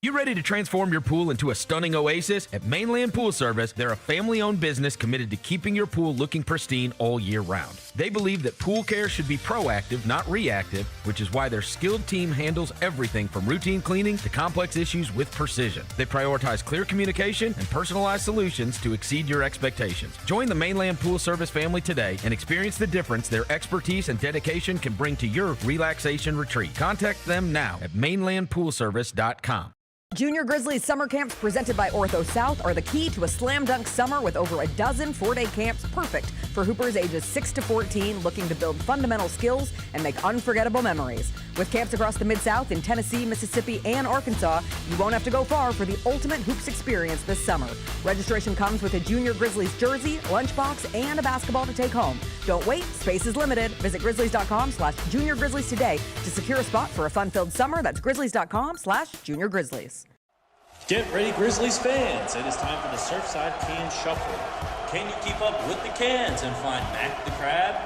You ready to transform your pool into a stunning oasis? At Mainland Pool Service, they're a family-owned business committed to keeping your pool looking pristine all year round. They believe that pool care should be proactive, not reactive, which is why their skilled team handles everything from routine cleaning to complex issues with precision. They prioritize clear communication and personalized solutions to exceed your expectations. Join the Mainland Pool Service family today and experience the difference their expertise and dedication can bring to your relaxation retreat. Contact them now at mainlandpoolservice.com. Junior Grizzlies summer camps presented by Ortho South are the key to a slam dunk summer with over a dozen 4-day camps perfect for hoopers ages 6 to 14 looking to build fundamental skills and make unforgettable memories. With camps across the Mid-South in Tennessee, Mississippi, and Arkansas, you won't have to go far for the ultimate hoops experience this summer. Registration comes with a Junior Grizzlies jersey, lunchbox, and a basketball to take home. Don't wait, space is limited. Visit grizzlies.com/Junior Grizzlies today to secure a spot for a fun-filled summer. That's grizzlies.com/Junior Grizzlies. Get ready, Grizzlies fans. It is time for the Surfside Can Shuffle. Can you keep up with the cans and find Mac the Crab?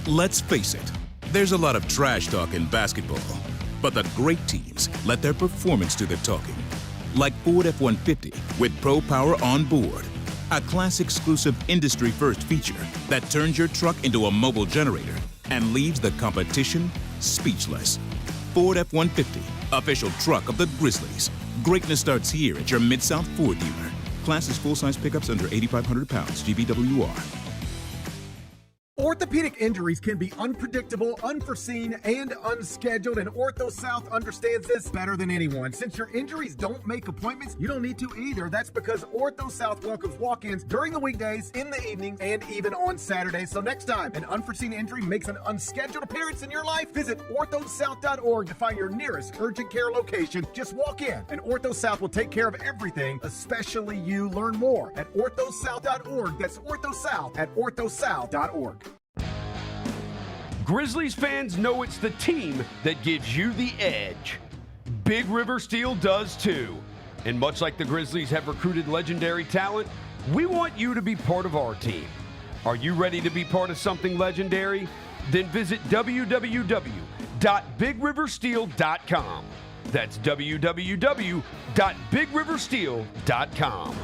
Let's face it, there's a lot of trash talk in basketball, but the great teams let their performance do the talking. Like Ford F-150 with Pro Power on board, a class-exclusive industry-first feature that turns your truck into a mobile generator and leaves the competition speechless. Ford F-150, official truck of the Grizzlies. Greatness starts here at your Mid-South Ford dealer. Class is full-size pickups under 8,500 pounds, GVWR. Orthopedic injuries can be unpredictable, unforeseen, and unscheduled, and Ortho South understands this better than anyone. Since your injuries don't make appointments, you don't need to either. That's because Ortho South welcomes walk-ins during the weekdays, in the evenings, and even on Saturdays. So next time an unforeseen injury makes an unscheduled appearance in your life, visit orthosouth.org to find your nearest urgent care location. Just walk in, and Ortho South will take care of everything, especially you. Learn more at orthosouth.org. That's orthosouth at orthosouth.org. Grizzlies fans know it's the team that gives you the edge. Big River Steel does too. And much like the Grizzlies have recruited legendary talent, we want you to be part of our team. Are you ready to be part of something legendary? Then visit www.bigriversteel.com. That's www.bigriversteel.com.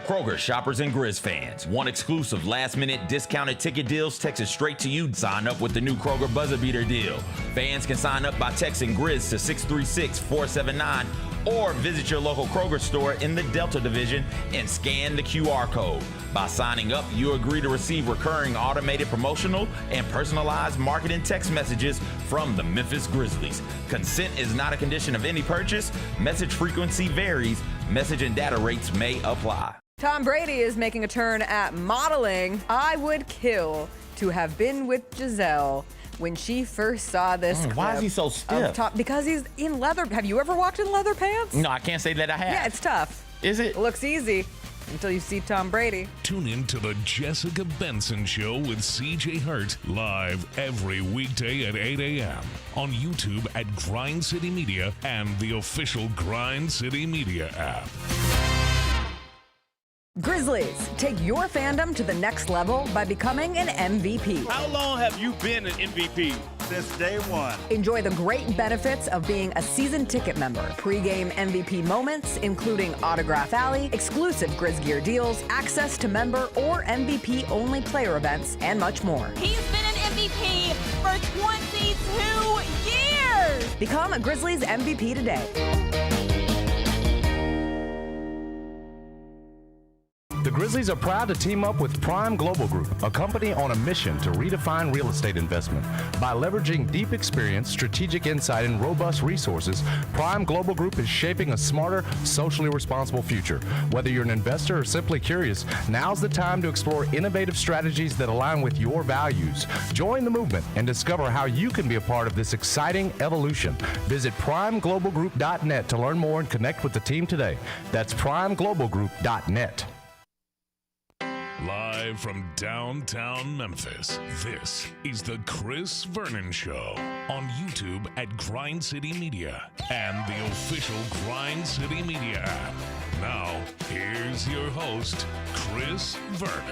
Kroger shoppers and Grizz fans. One exclusive last-minute discounted ticket deals texted straight to you. Sign up with the new Kroger Buzzer Beater deal. Fans can sign up by texting Grizz to 636-479 or visit your local Kroger store in the Delta Division and scan the QR code. By signing up, you agree to receive recurring automated promotional and personalized marketing text messages from the Memphis Grizzlies. Consent is not a condition of any purchase. Message frequency varies. Message and data rates may apply. Tom Brady is making a turn at modeling. I would kill to have been with Giselle when she first saw this clip. Why is he so stiff? Because he's in leather. Have you ever walked in leather pants? No, I can't say that I have. Yeah, it's tough. Is it? It looks easy until you see Tom Brady. Tune in to the Jessica Benson Show with CJ Hurt, live every weekday at 8 a.m. on YouTube at Grind City Media and the official Grind City Media app. Grizzlies, take your fandom to the next level by becoming an MVP. How long have you been an MVP? Since day one. Enjoy the great benefits of being a season ticket member. Pre-game MVP moments, including Autograph Alley, exclusive Grizz gear deals, access to member or MVP-only player events, and much more. He's been an MVP for 22 years! Become a Grizzlies MVP today. The Grizzlies are proud to team up with Prime Global Group, a company on a mission to redefine real estate investment. By leveraging deep experience, strategic insight, and robust resources, Prime Global Group is shaping a smarter, socially responsible future. Whether you're an investor or simply curious, now's the time to explore innovative strategies that align with your values. Join the movement and discover how you can be a part of this exciting evolution. Visit primeglobalgroup.net to learn more and connect with the team today. That's primeglobalgroup.net. Live from downtown Memphis, this is the Chris Vernon Show on YouTube at Grind City Media and the official Grind City Media app. Now, here's your host, Chris Vernon.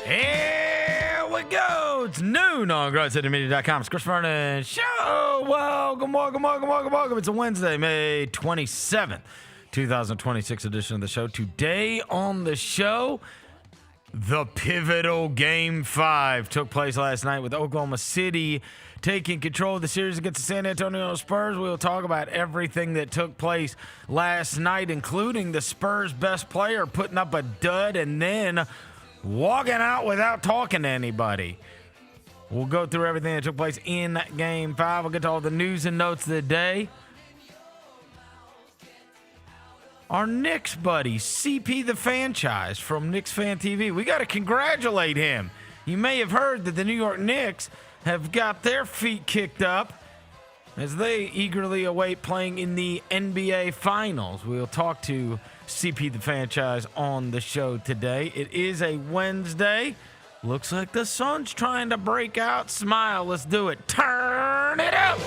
Here we go. It's noon on GrindCityMedia.com. It's Chris Vernon Show. Welcome. It's a Wednesday, May 27th, 2026 edition of the show. Today on the show, the pivotal Game 5 took place last night with Oklahoma City taking control of the series against the San Antonio Spurs. We'll talk about everything that took place last night, including the Spurs' best player putting up a dud and then walking out without talking to anybody. We'll go through everything that took place in Game 5. We'll get to all the news and notes of the day. Our Knicks buddy, CP the Fanchise from Knicks Fan TV. We got to congratulate him. You may have heard that the New York Knicks have got their feet kicked up as they eagerly await playing in the NBA Finals. We'll talk to CP the Fanchise on the show today. It is a Wednesday. Looks like the sun's trying to break out. Smile. Let's do it. Turn it up.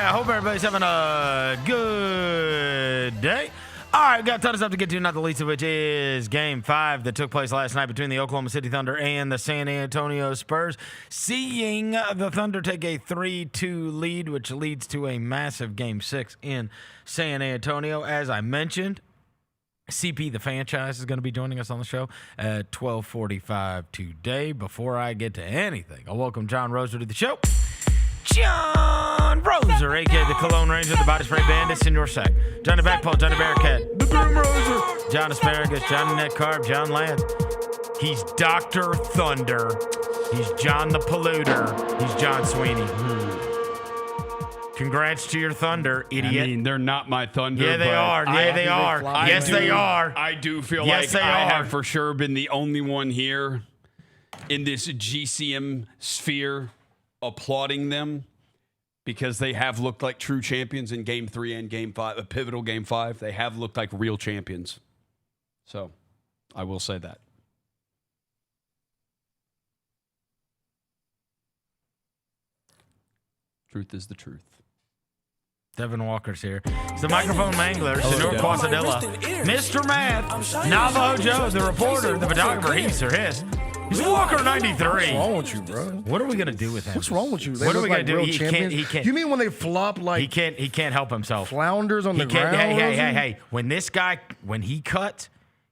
Hope everybody's having a good day. All right, we've got a ton of stuff to get to, not the least of which is Game 5 that took place last night between the Oklahoma City Thunder and the San Antonio Spurs. Seeing the Thunder take a 3-2 lead, which leads to a massive Game 6 in San Antonio. As I mentioned, CP the Fanchise is going to be joining us on the show at 12:45 today. Before I get to anything, I'll welcome John Roser to the show. John Roser, a.k.a. the Cologne Ranger, the Body Spray Bandit, in your sack. Johnny Backpaw, Johnny Bearcat, the Boom Roser, John Asparagus, John Net Carb, John Lance. He's Dr. Thunder. He's John the Polluter. He's John Sweeney. Congrats to your Thunder, idiot. I mean, they're not my Thunder. Yeah, they are. Yeah, they are. Yes, they are. I do feel like I have for sure been the only one here in this GCM sphere applauding them because they have looked like true champions in Game 3 and Game 5, a pivotal Game 5. They have looked like real champions. So I will say that. Truth is the truth. Devin Walker's here. It's the microphone mangler, Senor Quasadilla, Mr. Math, Navajo Joe, the reporter, the photographer, he's or his. He's Walker 93. What's wrong with you, bro? What are we gonna do with him? What's wrong with you? What are we gonna do? He can't. You mean when they flop like he can't help himself? Flounders on the ground. Hey! When he cuts,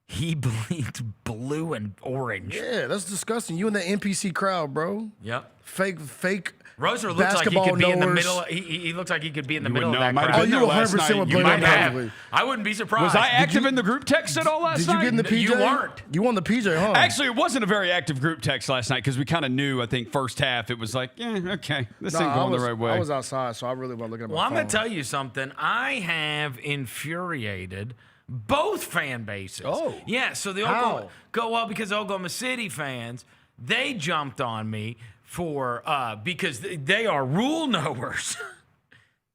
he bleeds blue and orange. Yeah, that's disgusting. You and the NPC crowd, bro. Yep. Fake Roser looks like he could be in the middle. He looks like he could be in the middle of that crowd. Oh, you 100% would blame him perfectly. I wouldn't be surprised. Was I active in the group text at all last night? Did you get in the PJ? You weren't. You won the PJ, huh? Actually, it wasn't a very active group text last night because we kind of knew, I think, first half, it was like, okay, this ain't going the right way. I was outside, so I really wasn't looking at my phone. I'm going to tell you something. I have infuriated both fan bases. Oh. Yeah, so the because Oklahoma City fans, they jumped on me because they are rule knowers.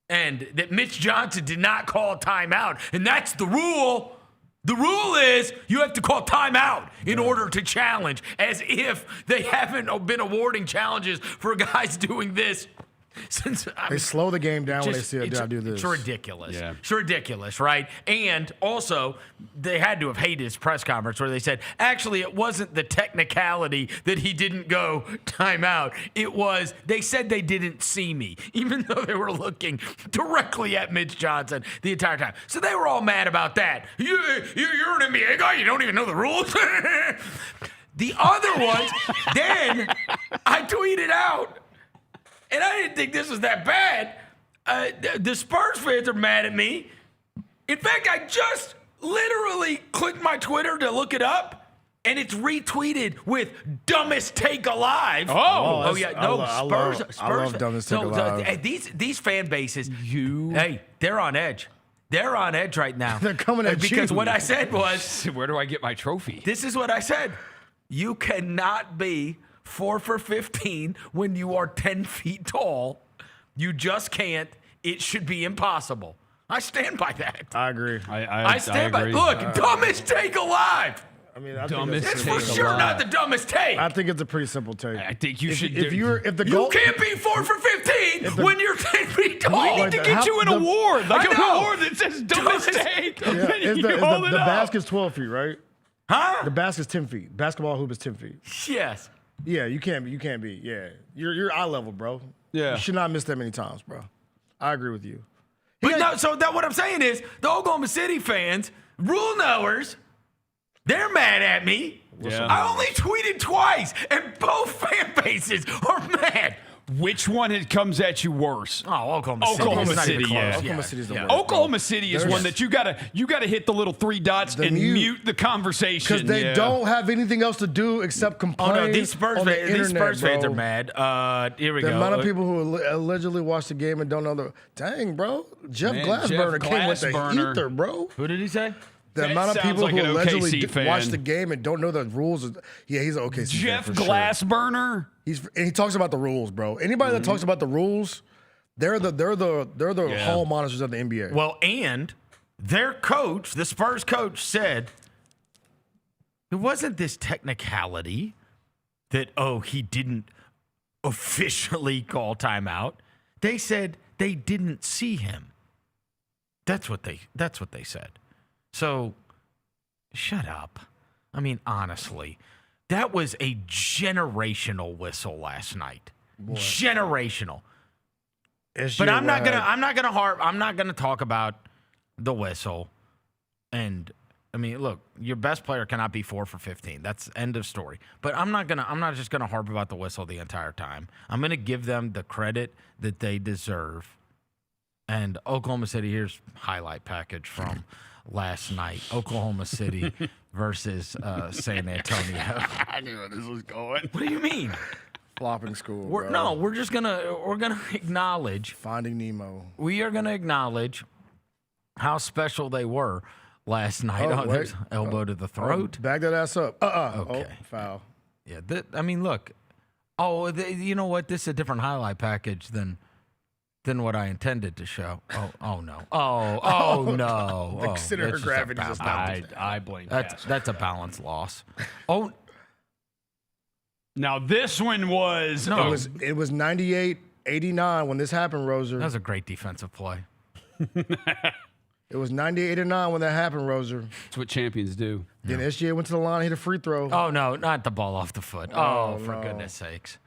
And that Mitch Johnson did not call a timeout. And that's the rule. The rule is you have to call timeout in order to challenge, as if they haven't been awarding challenges for guys doing this since they slow the game down when they see a guy do this. It's ridiculous. Yeah. It's ridiculous, right? And also, they had to have hated his press conference where they said, actually, it wasn't the technicality that he didn't go timeout. It was, they said they didn't see me, even though they were looking directly at Mitch Johnson the entire time. So they were all mad about that. You're an NBA guy, you don't even know the rules? The other ones, then I tweeted out, and I didn't think this was that bad. The Spurs fans are mad at me. In fact, I just literally clicked my Twitter to look it up, and it's retweeted with dumbest take alive. Oh yeah. No, Spurs. I love dumbest take alive. These fan bases, hey, they're on edge. They're on edge right now. They're coming at you. Because what I said was, where do I get my trophy? This is what I said. You cannot be 4 for 15 when you are 10 feet tall. You just can't. It should be impossible. I stand by that. I agree. I stand by. Look, dumbest take alive. I mean, I dumbest It's take for sure alive. not the dumbest take. I think it's a pretty simple take. I think you should. You can't be 4 for 15 when you're 10 feet tall. We need to get you an award, like an award that says dumbest take. Yeah, the basket's 12 feet, right? Huh? The basket's 10 feet. Basketball hoop is 10 feet. Yes. Yeah, you can't be. Yeah, you're eye level, bro. Yeah, you should not miss that many times, bro. I agree with you. But what I'm saying is the Oklahoma City fans, rule knowers, they're mad at me. Yeah. I only tweeted twice, and both fan bases are mad. Which one comes at you worse? Oh, Oklahoma City. Oklahoma City, yeah. Oklahoma City's the worst. Oklahoma City is one that you gotta hit the little 3 dots and mute the conversation because they don't have anything else to do except complain. Oh no, these Spurs fans are mad. Here we go. The amount of people who allegedly watched the game and don't know the dang, bro. Jeff Glassburner came with the ether, bro. Who did he say? The amount of people who allegedly watch the game and don't know the rules. Yeah, he's an OKC Jeff fan for Glassburner. Sure. And he talks about the rules, bro. Anybody that talks about the rules, they're the hall monitors of the NBA. Well, and their coach, the Spurs coach, said it wasn't this technicality that he didn't officially call timeout. They said they didn't see him. That's what they said. So, shut up. I mean, honestly, that was a generational whistle last night. What? Generational. But I'm not gonna talk about the whistle. And I mean, look, your best player cannot be 4 for 15. That's end of story. But I'm not just gonna harp about the whistle the entire time. I'm gonna give them the credit that they deserve. And Oklahoma City, here's highlight package from last night. Oklahoma City versus San Antonio. I knew where this was going. What do you mean? Flopping school. We're gonna acknowledge Finding Nemo. We are gonna acknowledge how special they were last night. There's elbow to the throat. Back that ass up. Okay. Foul. Yeah. I mean, look. You know what? This is a different highlight package than what I intended to show. Oh no. Oh no. The center of gravity just I blame that. That's a balance loss. Oh. Now this one was it was 98-89 when this happened, Roser. That was a great defensive play. It was 98-89 when that happened, Roser. That's what champions do. Then SGA went to the line, hit a free throw. Oh no, not the ball off the foot. Oh, for goodness sakes.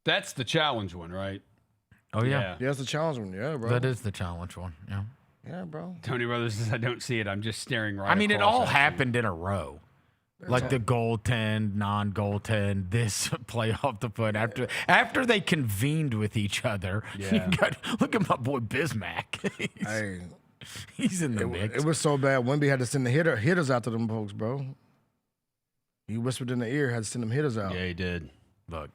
That's the challenge one, right? Oh, yeah. Yeah, that's the challenge one. Yeah, bro. That is the challenge one. Yeah. Yeah, bro. Tony Brothers says, I don't see it. I'm just staring right I mean, it across all at happened in a row. Like the goaltend, non-goaltend, this playoff to put after they convened with each other. Yeah. Look at my boy Bismack. He's in the mix. It was so bad. Wemby had to send the hitters out to them folks, bro. He whispered in the ear, had to send them hitters out. Yeah, he did. Look,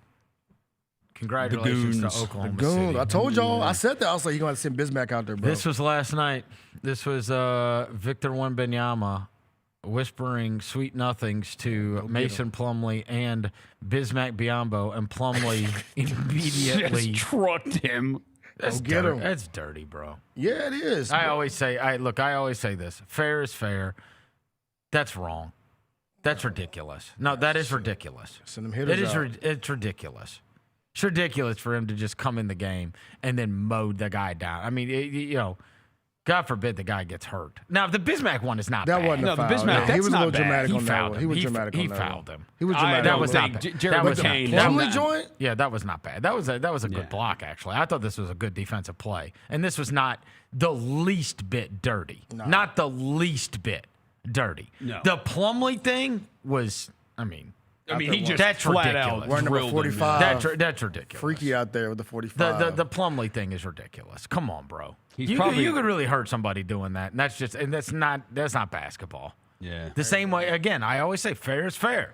congratulations to Oklahoma City. I told y'all. I said that. I was like, you're going to send Bismack out there, bro. This was last night. This was Victor Wembanyama whispering sweet nothings to Mason Plumlee and Bismack Biyombo, and Plumlee immediately just trucked him. That's dirty. That's dirty, bro. Yeah, it is. I always say this. Fair is fair. That's wrong. That's ridiculous. No, that is ridiculous. Send them hitters out. It's ridiculous. It's ridiculous for him to just come in the game and then mow the guy down. I mean, God forbid the guy gets hurt. Now, the Bismack one is not bad. That wasn't a foul. The Bismack, he was a little dramatic He on that fouled one. him. He was dramatic on that one. He fouled him. He was dramatic. That was not bad. Jared McCain. Plumlee joint? Yeah, that was not bad. That was a good block, actually. I thought this was a good defensive play. And this was not the least bit dirty. No. Not the least bit dirty. No. The Plumlee thing was, he just that's flat ridiculous. out Wearing number 45. That's ridiculous. Freaky out there with the 45. The Plumlee thing is ridiculous. Come on, bro. You could really hurt somebody doing that, and that's not basketball. Yeah. The same way, again, I always say fair is fair.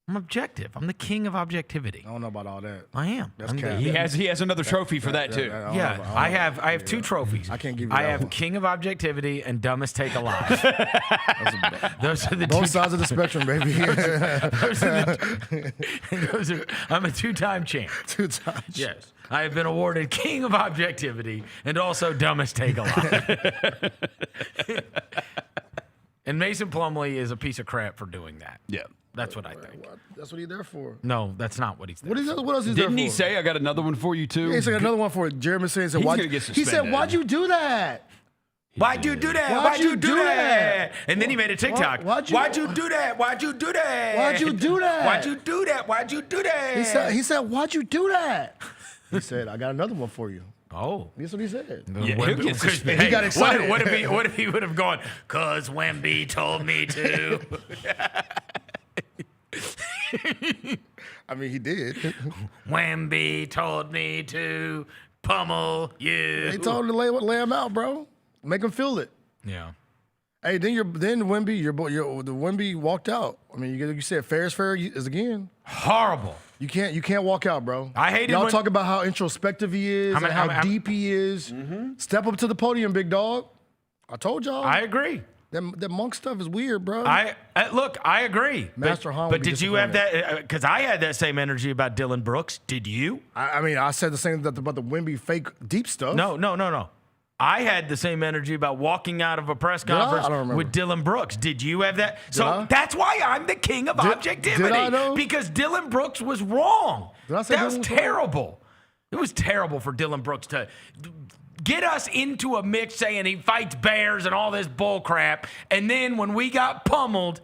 I'm objective. I'm the king of objectivity. I don't know about all that. I am. He has another trophy for that too. I have two trophies. I can't give you I that have one. king of objectivity and dumbest take alive. Those are the Both sides of the spectrum, baby. I'm a two-time champ. 2 times. Yes. I have been awarded king of objectivity and also dumbest take alive. And Mason Plumlee is a piece of crap for doing that. Yeah. That's what I think. That's what he's there for. No, that's not what he's there for. What else is there for? Didn't he say, I got another one for you too? Yeah, he's got another one for Jared McCain. He's going to get suspended. He said, why'd you do that? Why'd you do that? Why'd you do that? And then he made a TikTok. Why'd you do that? Why'd you do that? Why'd you do that? Why'd you do that? Why'd you do that? He said, why'd you do that? He said, I got another one for you. Oh. That's what he said. Yeah, he'll get suspended. He got excited. What if he would have gone, cause Wemby told me to? I mean, he did. Wemby told me to pummel you. He told him to lay him out, bro. Make him feel it. Yeah. Hey, then Wemby, the Wemby walked out. I mean, you said fair is fair is again. Horrible. You can't walk out, bro. I hate it. Y'all talk about how introspective he is, how deep he is. Mm-hmm. Step up to the podium, big dog. I told y'all. I agree. That Monk stuff is weird, bro. Look, I agree. Master Han. But did you have that? Because I had that same energy about Dylan Brooks. Did you? I mean, I said the same about the Wemby fake deep stuff. No. I had the same energy about walking out of a press conference with Dylan Brooks. Did you have that? That's why I'm the king of objectivity. Did I know? Because Dylan Brooks was wrong. Did I say that was terrible. It was terrible for Dylan Brooks to get us into a mix saying he fights bears and all this bull crap. And then when we got pummeled,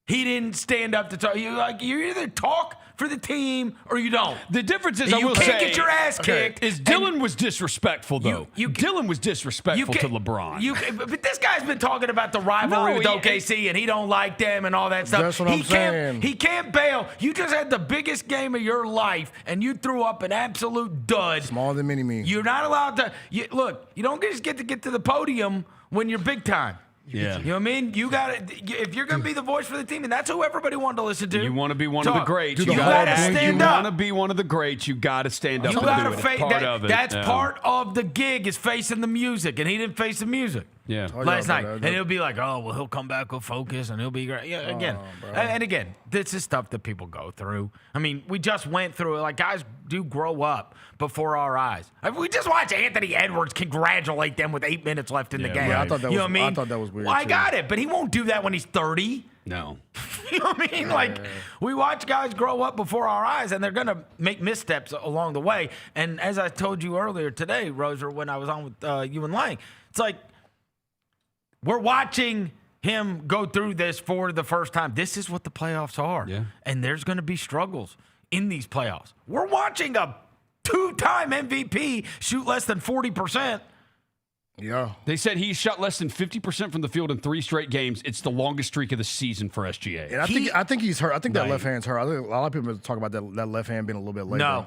he didn't stand up to talk. You either talk for the team or you don't. The difference is, you can't get your ass kicked. Is Dylan was disrespectful, though. Dylan was disrespectful to LeBron. But this guy's been talking about the rivalry with OKC, and he don't like them and all that stuff. That's what I'm saying. He can't bail. You just had the biggest game of your life, and you threw up an absolute dud. Smaller than mini-me. You're not allowed to. Look, you don't just get to the podium when you're big time. Yeah. You know what I mean? You got to, if you're going to be the voice for the team, and that's who everybody wanted to listen to. You want to be one of the greats. You got to stand up. You want to be one of the greats. You got to stand up. You got to face that. That's part of the gig, is facing the music, and he didn't face the music. Yeah. Last night. And he'll be like, oh, well, he'll come back with focus, and he'll be great. Yeah, again. And again, this is stuff that people go through. I mean, we just went through it. Like, guys do grow up before our eyes. I mean, we just watched Anthony Edwards congratulate them with 8 minutes left in the game. Yeah, I thought that you know what I mean? I thought that was weird. Well, I got it, but he won't do that when he's 30. No. You know what I mean? We watch guys grow up before our eyes, and they're going to make missteps along the way. And as I told you earlier today, Roser, when I was on with you and Lang, it's like we're watching him go through this for the first time. This is what the playoffs are. Yeah. And there's going to be struggles in these playoffs. We're watching a 2-time MVP shoot less than 40%. Yeah. They said he shot less than 50% from the field in 3 straight games. It's the longest streak of the season for SGA. And I think he's hurt. I think that left hand's hurt. I think a lot of people talk about that left hand being a little bit late. No.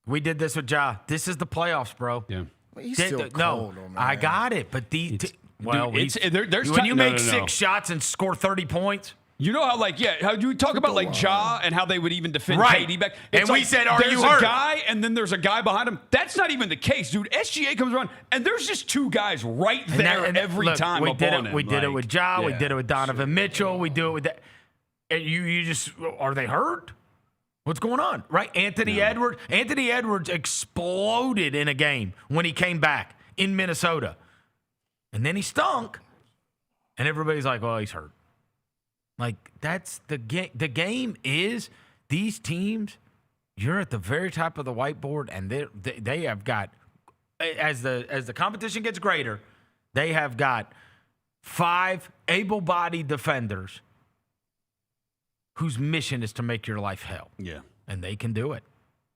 We did this with Ja. This is the playoffs, bro. Yeah. He's still cold, though, man. I got it, but there's when you make 6 shots and score 30 points. You know how you talk about like Ja and how they would even defend Right. KD back. And we said, "Are you hurt?" There's a guy, and then there's a guy behind him. That's not even the case, dude. SGA comes around, and there's just 2 guys right there every time. We did upon it. him. We did it with Ja. We yeah. did it with Donovan Mitchell. We do it with that. And you just are they hurt? What's going on? Right? Anthony Edwards exploded in a game when he came back in Minnesota, and then he stunk, and everybody's like, "Well, he's hurt." Like, that's the game. The game is these teams, you're at the very top of the whiteboard, and they have got, as the competition gets greater, they have got 5 able-bodied defenders whose mission is to make your life hell. Yeah. And they can do it.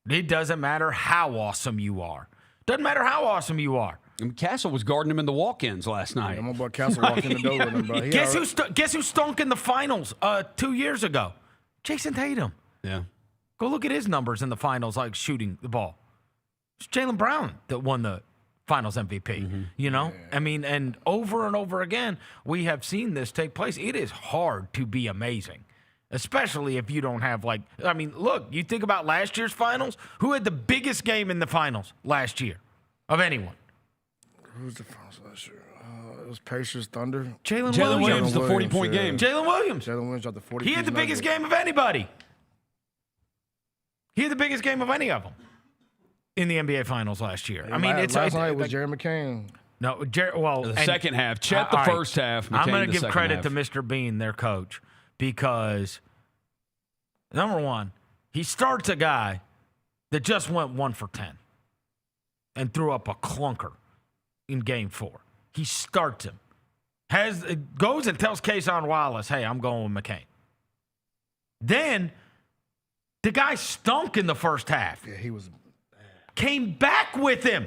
It doesn't matter how awesome you are. Doesn't matter how awesome you are. And Castle was guarding him in the walk-ins last night. I'm about Castle walking the door with him, bro. Guess who stunk in the finals 2 years ago? Jason Tatum. Yeah. Go look at his numbers in the finals, like shooting the ball. It's Jaylen Brown that won the finals MVP. You know? I mean, and over again, we have seen this take place. It is hard to be amazing, especially if you don't have, like, I mean, look, you think about last year's finals. Who had the biggest game in the finals last year of anyone? Who's the finals last year? It was Pacers, Thunder. Jalen Williams, the 40-point game. Jalen Williams. Jalen Williams got the 40. He had the biggest game of anybody. He had the biggest game of any of them in the NBA Finals last year. I mean, last night was Jared McCain. No, the second half. Chet the first half. McCain I'm going to the give second credit half. to Mr. Bean, their coach, because number one, he starts a guy that just went 1 for 10 and threw up a clunker in Game 4. He starts him. Goes and tells Kason Wallace, "Hey, I'm going with McCain." Then the guy stunk in the first half. Yeah, he was. Came back with him.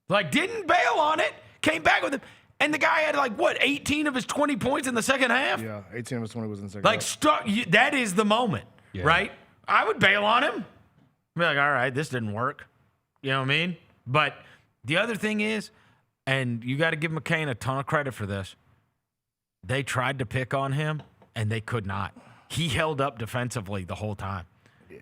Like, didn't bail on it. Came back with him. And the guy had, 18 of his 20 points in the second half? Yeah, 18 of his 20 was in the second half. That is the moment, right? I would bail on him. Be like, all right, this didn't work. You know what I mean? But the other thing is, and you got to give McCain a ton of credit for this, they tried to pick on him, and they could not. He held up defensively the whole time.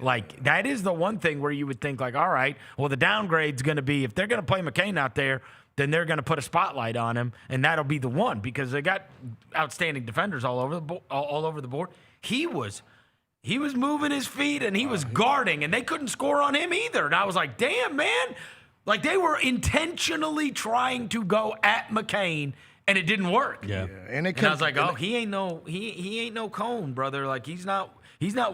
Like, that is the one thing where you would think, all right, well, the downgrade's going to be, if they're going to play McCain out there, then they're going to put a spotlight on him, and that'll be the one, because they got outstanding defenders all over the board. He was moving his feet, and he was guarding, and they couldn't score on him either. And I was like, damn, man. Like, they were intentionally trying to go at McCain, and it didn't work. Yeah. And I was like, oh, he ain't no cone, brother. Like, he's not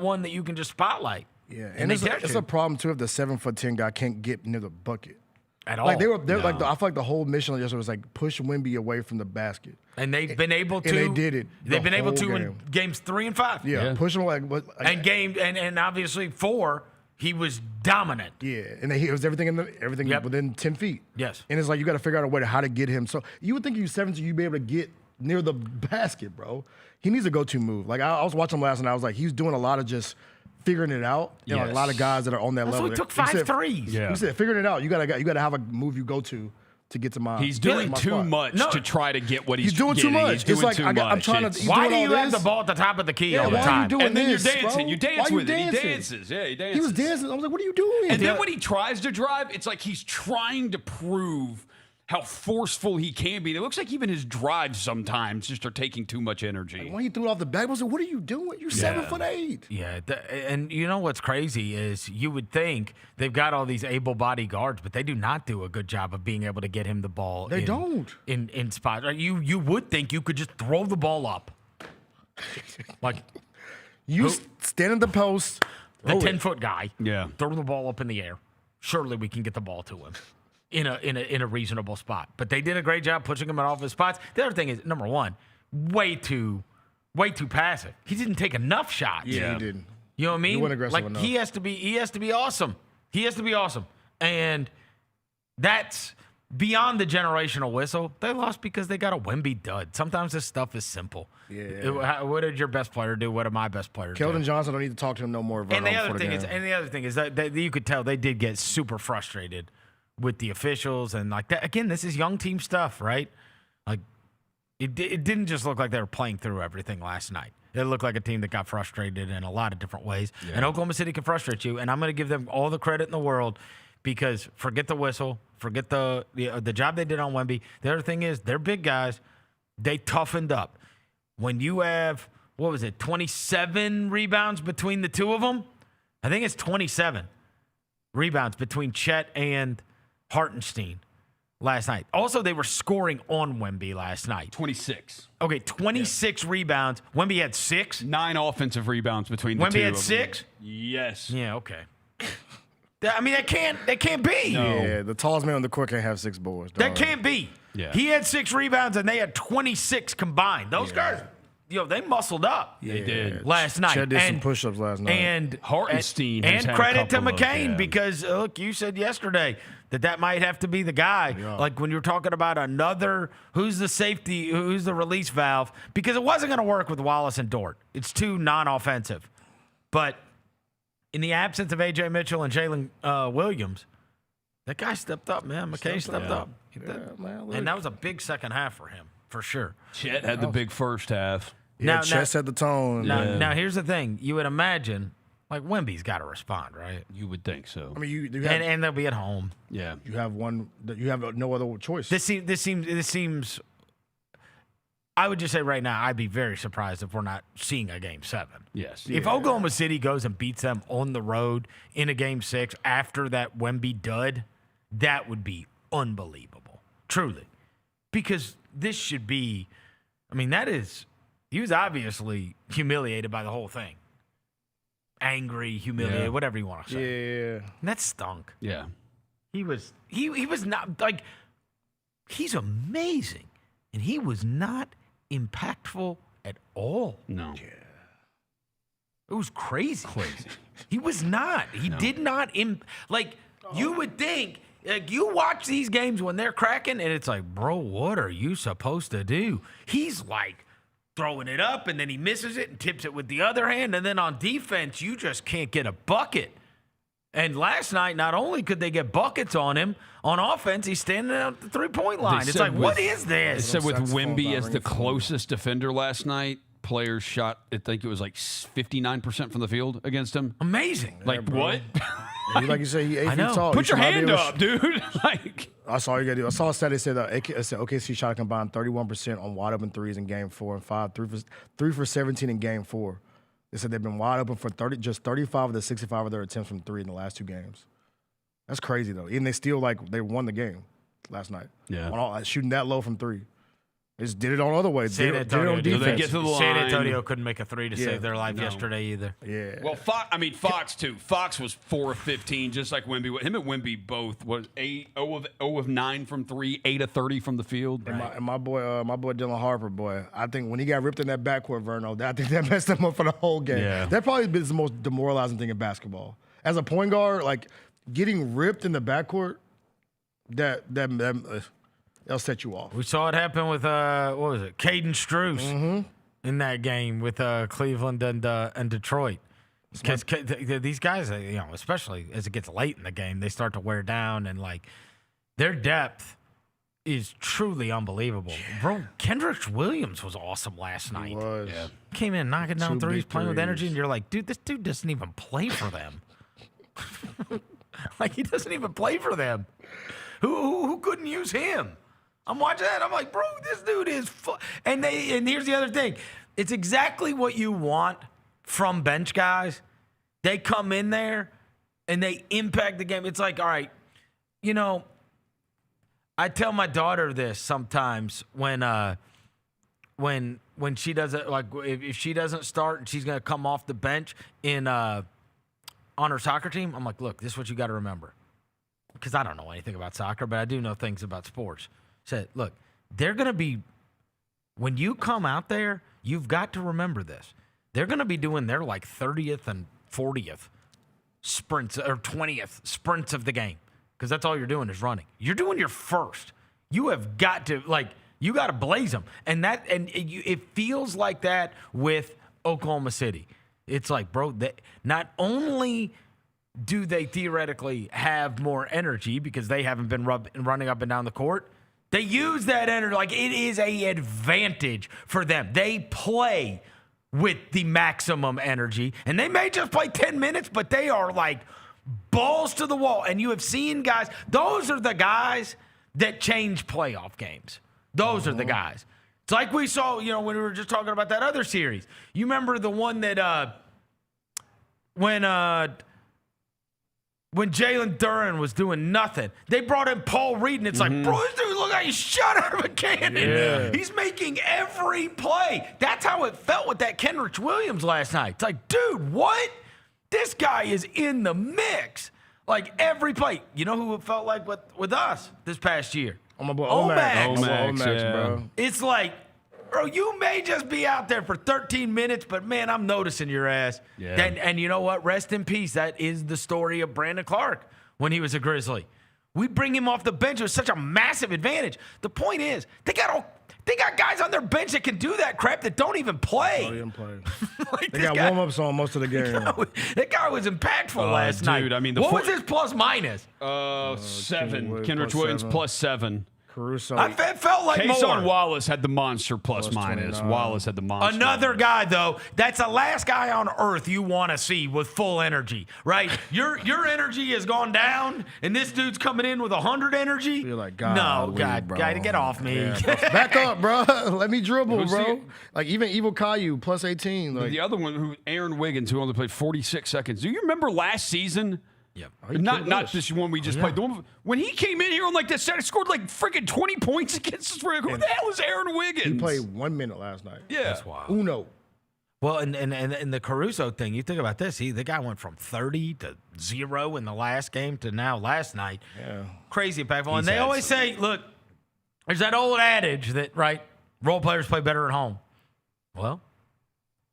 one that you can just spotlight. Yeah, and it's a problem too if the 7'10" guy can't get near the bucket at all. Like they're like I feel like the whole mission yesterday was like push Wemby away from the basket, and they've been able to. And they did it. They've been able to in games 3 and 5. Yeah, push him and obviously 4. He was dominant. Yeah, and it was everything within 10 feet. Yes, and it's like you got to figure out a way to how to get him. So you would think you 17, you'd be able to get near the basket, bro. He needs a go-to move. Like I was watching him last night. I was like, he's doing a lot of just figuring it out. You know, a lot of guys that are on that level. So he took 5 threes. Yeah, he said figuring it out. You gotta have a move you go to get to my. He's doing too much to try to get what he's doing. Too much. He's doing too much. I'm trying to. Why do you have the ball at the top of the key all the time? Why are you doing and then this, you're dancing. bro? You dance Why with it. dancing? He dances. Yeah, he dances. He was dancing. I was like, what are you doing? And then when he tries to drive, it's like he's trying to prove how forceful he can be. It looks like even his drives sometimes just are taking too much energy. Like when he threw it off the back, I was like, what are you doing? You're 7'8". Yeah, and you know what's crazy is you would think they've got all these able-bodied guards, but they do not do a good job of being able to get him the ball. They don't. In spots. You would think you could just throw the ball up. Like you stand in the post. The 10-foot guy. Yeah. Throw the ball up in the air. Surely we can get the ball to him. In a reasonable spot. But they did a great job pushing him off his spots. The other thing is, number one, way too passive. He didn't take enough shots. Yeah, he didn't. You know what I mean? He wasn't aggressive enough. He has to be awesome. He has to be awesome. And that's beyond the generational whistle, they lost because they got a Wemby dud. Sometimes this stuff is simple. Yeah. What did your best player do? What did my best player do? Keldon Johnson don't need to talk to him no more. And the other thing is that you could tell they did get super frustrated with the officials and like that. Again, this is young team stuff, right? Like it didn't just look like they were playing through everything last night. It looked like a team that got frustrated in a lot of different ways. Yeah. And Oklahoma City can frustrate you, and I'm going to give them all the credit in the world because forget the whistle, forget the job they did on Wemby. The other thing is they're big guys. They toughened up. When you have, 27 rebounds between the two of them? I think it's 27 rebounds between Chet and Hartenstein last night. Also, they were scoring on Wemby last night. 26. Okay, 26 rebounds. Wemby had 6. 9 offensive rebounds between the two. Wemby had 6? Yes. Yeah, okay. I mean, that can't be. No. Yeah, the tallest man on the court can't have 6 boards. That can't be. Yeah. He had 6 rebounds, and they had 26 combined. Those guys, they muscled up. They did. Last night. Chet did some push-ups last night. And Hartenstein and credit to McCain of, because, look, you said yesterday that might have to be the guy. Yeah. Like when you're talking about another, who's the safety, who's the release valve, because it wasn't going to work with Wallace and Dort. It's too non-offensive. But in the absence of A.J. Mitchell and Jaylon Williams, that guy stepped up, man. McCain stepped up. And that was a big second half for him, for sure. Chet had the big first half. Yeah, Chet set the tone. Now, here's the thing. You would imagine, like, Wemby's got to respond, right? You would think so. I mean, you have, and they'll be at home. Yeah. You have one. You have no other choice. This seems. I would just say right now, I'd be very surprised if we're not seeing a Game 7. Yes. If Oklahoma City goes and beats them on the road in a Game 6 after that Wemby dud, that would be unbelievable, truly, because this should be. I mean, he was obviously humiliated by the whole thing. Angry, humiliated, whatever you want to say. Yeah. And that stunk. Yeah. He was not, like, he's amazing. And he was not impactful at all. No. Yeah. It was crazy. He was not. He did not, you would think, like, you watch these games when they're cracking, and it's like, bro, what are you supposed to do? He's like, throwing it up, and then he misses it and tips it with the other hand. And then on defense, you just can't get a bucket. And last night, not only could they get buckets on him, on offense, he's standing out the three-point line. It's like, what is this? It said with Wemby as the closest defender last night, players shot, I think it was like 59% from the field against him. Amazing. Like, what? Like you say, he 8 feet tall. Put your hand up, dude. Like, that's all you gotta do. I saw a stat that said OKC shot a combined 31% on wide open threes in Game 4 and 3 for 17 in Game 4. They said they've been wide open for 35 of the 65 of their attempts from 3 in the last 2 games. That's crazy though. And they still they won the game last night. Yeah, shooting that low from 3. They just did it on other ways. San Antonio, did they get to the line? San Antonio couldn't make a 3 to save their life yesterday either. Yeah. Well, Fox too. Fox was 4 of 15, just like Wemby. Him and Wemby both was 0 of 9 from 3, 8 of 30 from the field. And my boy Dylan Harper, I think when he got ripped in that backcourt, Vernon, I think that messed him up for the whole game. Yeah. That probably is the most demoralizing thing in basketball. As a point guard, like getting ripped in the backcourt, that'll set you off. We saw it happen with Caden Strus in that game with Cleveland and Detroit. Because these guys, especially as it gets late in the game, they start to wear down, and like their depth is truly unbelievable. Yeah. Bro, Kendrick Williams was awesome last night. He was. Yeah. Came in knocking down 2 threes, big playing with energy, threes. and you're like, dude, this dude doesn't even play for them. Like, he doesn't even play for them. Who couldn't use him? I'm watching that. I'm like, bro, this dude is and here's the other thing. It's exactly what you want from bench guys. They come in there and they impact the game. It's like, all right, I tell my daughter this sometimes when she doesn't, like, if she doesn't start and she's gonna come off the bench on her soccer team. I'm like, look, this is what you got to remember, because I don't know anything about soccer, but I do know things about sports. Said, look, they're going to be, when you come out there, you've got to remember this. They're going to be doing their like 30th and 40th sprints or 20th sprints of the game. because that's all you're doing is running. You're doing your first. You have got to, you got to blaze them. And it feels like that with Oklahoma City. It's like, bro, not only do they theoretically have more energy because they haven't been running up and down the court, they use that energy. Like, it is a advantage for them. They play with the maximum energy, and they may just play 10 minutes, but they are like balls to the wall. And you have seen guys, those are the guys that change playoff games. Those are the guys. It's like we saw, when we were just talking about that other series. You remember the one that when Jalen Duren was doing nothing, they brought in Paul Reed, and it's like, bro, this dude look like he shot out of a cannon. Yeah. He's making every play. That's how it felt with that Kenrich Williams last night. It's like, dude, what? This guy is in the mix. Like, every play. You know who it felt like with us this past year? Oh, my boy, Omax, bro. It's like, bro, you may just be out there for 13 minutes, but, man, I'm noticing your ass. Yeah. And you know what? Rest in peace. That is the story of Brandon Clark when he was a Grizzly. We bring him off the bench. It was such a massive advantage. The point is, they got guys on their bench that can do that crap that don't even play. They got warm-ups on most of the game. That guy was impactful last night. Dude, I mean, what was his plus minus? 7. Kenrich Williams plus 7. Caruso. It felt like Kason more. Wallace had the monster plus minus. 29. Wallace had the monster. Another guy, though, that's the last guy on earth you want to see with full energy, right? Your energy has gone down, and this dude's coming in with 100 energy. You're like, God, no, God, get off me. Yeah, back up, bro. Let me dribble, bro. Like, even Evil Caillou, plus 18. Like, the other one, Aaron Wiggins, who only played 46 seconds. Do you remember last season? Yep. Not this one we just played. The one, when he came in here on that set, scored like freaking 20 points against us. Who the hell is Aaron Wiggins? He played 1 minute last night. Yeah. That's wild. Uno. Well, and the Caruso thing, you think about this. The guy went from 30 to 0 in the last game to now last night. Yeah. Crazy impactful. And they always say, look, there's that old adage that, right, role players play better at home. Well,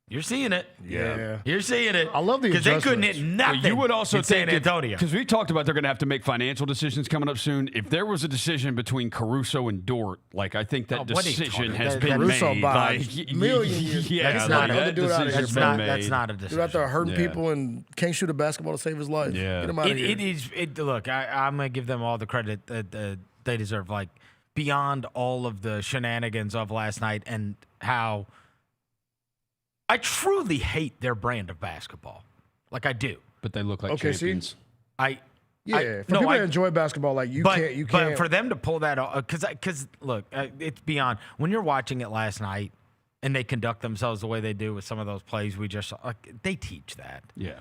you're seeing it. Yeah. You're seeing it. I love the because they couldn't hit adjustments. nothing. You would also in think San Antonio. Because we talked about they're going to have to make financial decisions coming up soon. If there was a decision between Caruso and Dort, I think that decision has been Caruso made. by a million years. Yeah, That's not that decision's been made. That's not a decision. Dude out there hurting people and can't shoot a basketball to save his life. Yeah. Get him out of here. Look, I'm going to give them all the credit that they deserve. Like, beyond all of the shenanigans of last night and how I truly hate their brand of basketball. Like, I do. But they look like OKC? champions. For people that enjoy basketball, like, you can't. But for them to pull that off, because look, it's beyond. When you're watching it last night and they conduct themselves the way they do with some of those plays we just saw, they teach that. Yeah.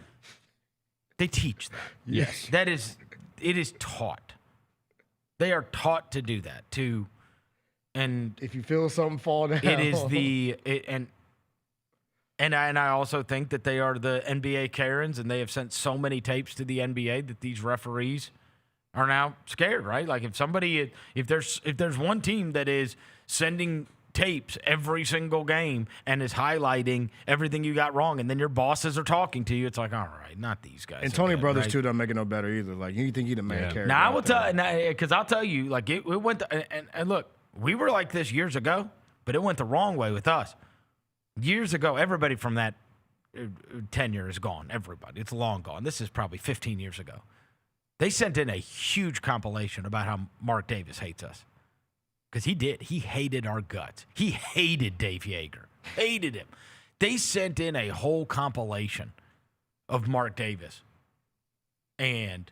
They teach that. Yes. It is taught. They are taught to do that, and if you feel something fall down. it is And I also think that they are the NBA Karens, and they have sent so many tapes to the NBA that these referees are now scared, right? Like, if there's one team that is sending tapes every single game and is highlighting everything you got wrong, and then your bosses are talking to you, it's like, all right, not these guys. And Tony again, Brothers right? too don't make it no better either. Like, you think he the main character? Now I will tell, because I'll tell you, like, it went and look, we were like this years ago, but it went the wrong way with us. Years ago, everybody from that tenure is gone. Everybody. It's long gone. This is probably 15 years ago. They sent in a huge compilation about how Mark Davis hates us. Because he did. He hated our guts. He hated Dave Yeager. Hated him. They sent in a whole compilation of Mark Davis. And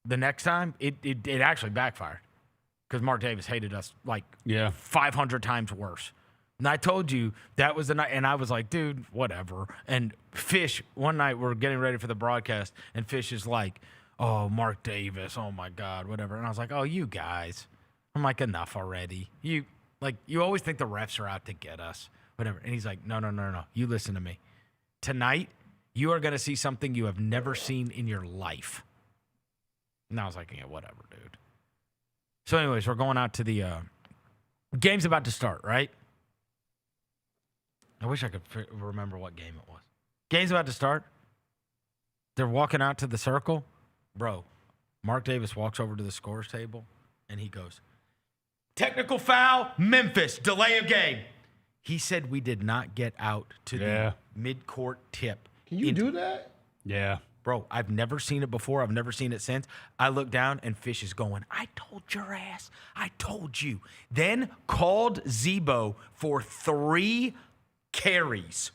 the next time, it actually backfired. Because Mark Davis hated us 500 times worse. And I told you that was the night, and I was like, dude, whatever. And Fish, one night we're getting ready for the broadcast, and Fish is like, oh, Mark Davis, oh my God, whatever. And I was like, oh, you guys. I'm like, enough already. You always think the refs are out to get us, whatever. And he's like, no. You listen to me. Tonight, you are going to see something you have never seen in your life. And I was like, yeah, whatever, dude. So anyways, we're going out to the game's about to start, right? I wish I could remember what game it was. Game's about to start. They're walking out to the circle. Bro, Mark Davis walks over to the scores table, and he goes, technical foul, Memphis, delay of game. He said we did not get out to the mid-court tip. Can you do that? Yeah. Bro, I've never seen it before. I've never seen it since. I look down, and Fish is going, I told your ass. I told you. Then called Zebo for 3 carries.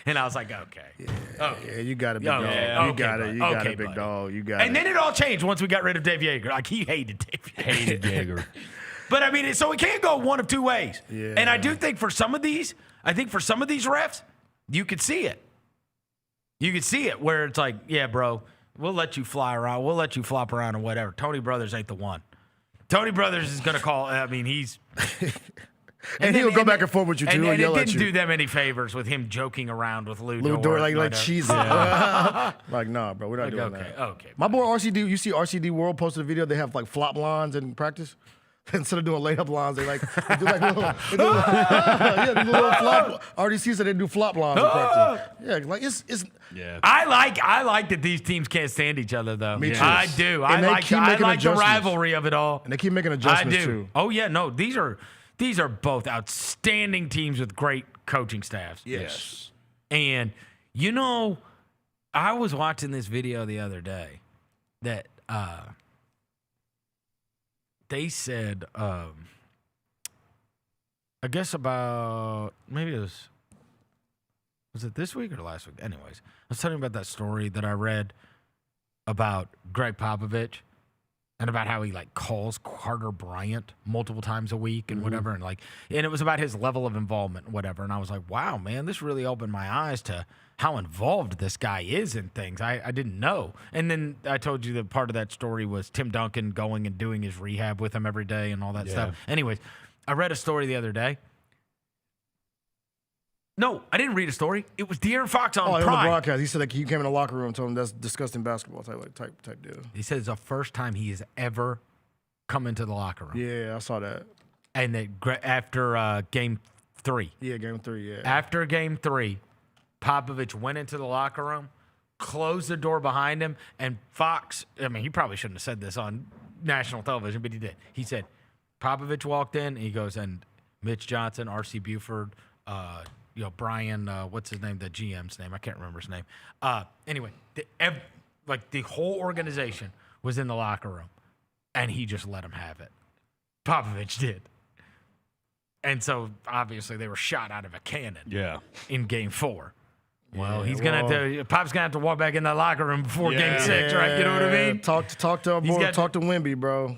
And I was like, okay. Yeah, you got it, big dog. You got it. You got it, big dog. You got it. And then it all changed once we got rid of Dave Yeager. Like, he hated Dave Yeager. Hated Yeager. But, I mean, so it can't go one of 2 ways. Yeah. And I do think for some of these refs, you could see it. You could see it where it's like, yeah, bro, we'll let you fly around. We'll let you flop around and whatever. Tony Brothers ain't the one. Tony Brothers is going to call. I mean, he's. and he'll go back and forth with you, too. And it didn't do them any favors with him joking around with Lou Dort. Like cheesy. Like, nah, bro, we're not doing that. Okay. My boy RCD, you see RCD World posted a video. They have, like, flop lines in practice. Instead of doing layup lines, they do like little flop. RDC said they do flop lines in practice. Yeah, like it's. Yeah. I like that these teams can't stand each other though. Me too. I do. And I like the rivalry of it all. And they keep making adjustments I do. too. Oh yeah, no, these are both outstanding teams with great coaching staffs. Yes. And I was watching this video the other day that they said, I guess about maybe it was it this week or last week? Anyways, I was telling you about that story that I read about Greg Popovich and about how he like calls Carter Bryant multiple times a week and whatever, and it was about his level of involvement and whatever. And I was like, wow, man, this really opened my eyes to how involved this guy is in things. I didn't know. And then I told you that part of that story was Tim Duncan going and doing his rehab with him every day and all that stuff. Anyways, I read a story the other day. No, I didn't read a story. It was De'Aaron Fox on Prime. On the broadcast, he said that he came in the locker room and told him that's disgusting basketball type deal. He said it's the first time he has ever come into the locker room. Yeah, I saw that. And that after Game 3. Yeah, Game 3, yeah. After Game 3, Popovich went into the locker room, closed the door behind him, and Fox, I mean, he probably shouldn't have said this on national television, but he did. He said, Popovich walked in, and he goes, and Mitch Johnson, R.C. Buford, Brian, what's his name? The GM's name. I can't remember his name. Anyway, the whole organization was in the locker room, and he just let him have it. Popovich did. And so, obviously, they were shot out of a cannon in Game 4. Well, Pop's going to have to walk back in that locker room before Game 6, right? You know what I mean? Talk to our boy, talk to Wemby, bro.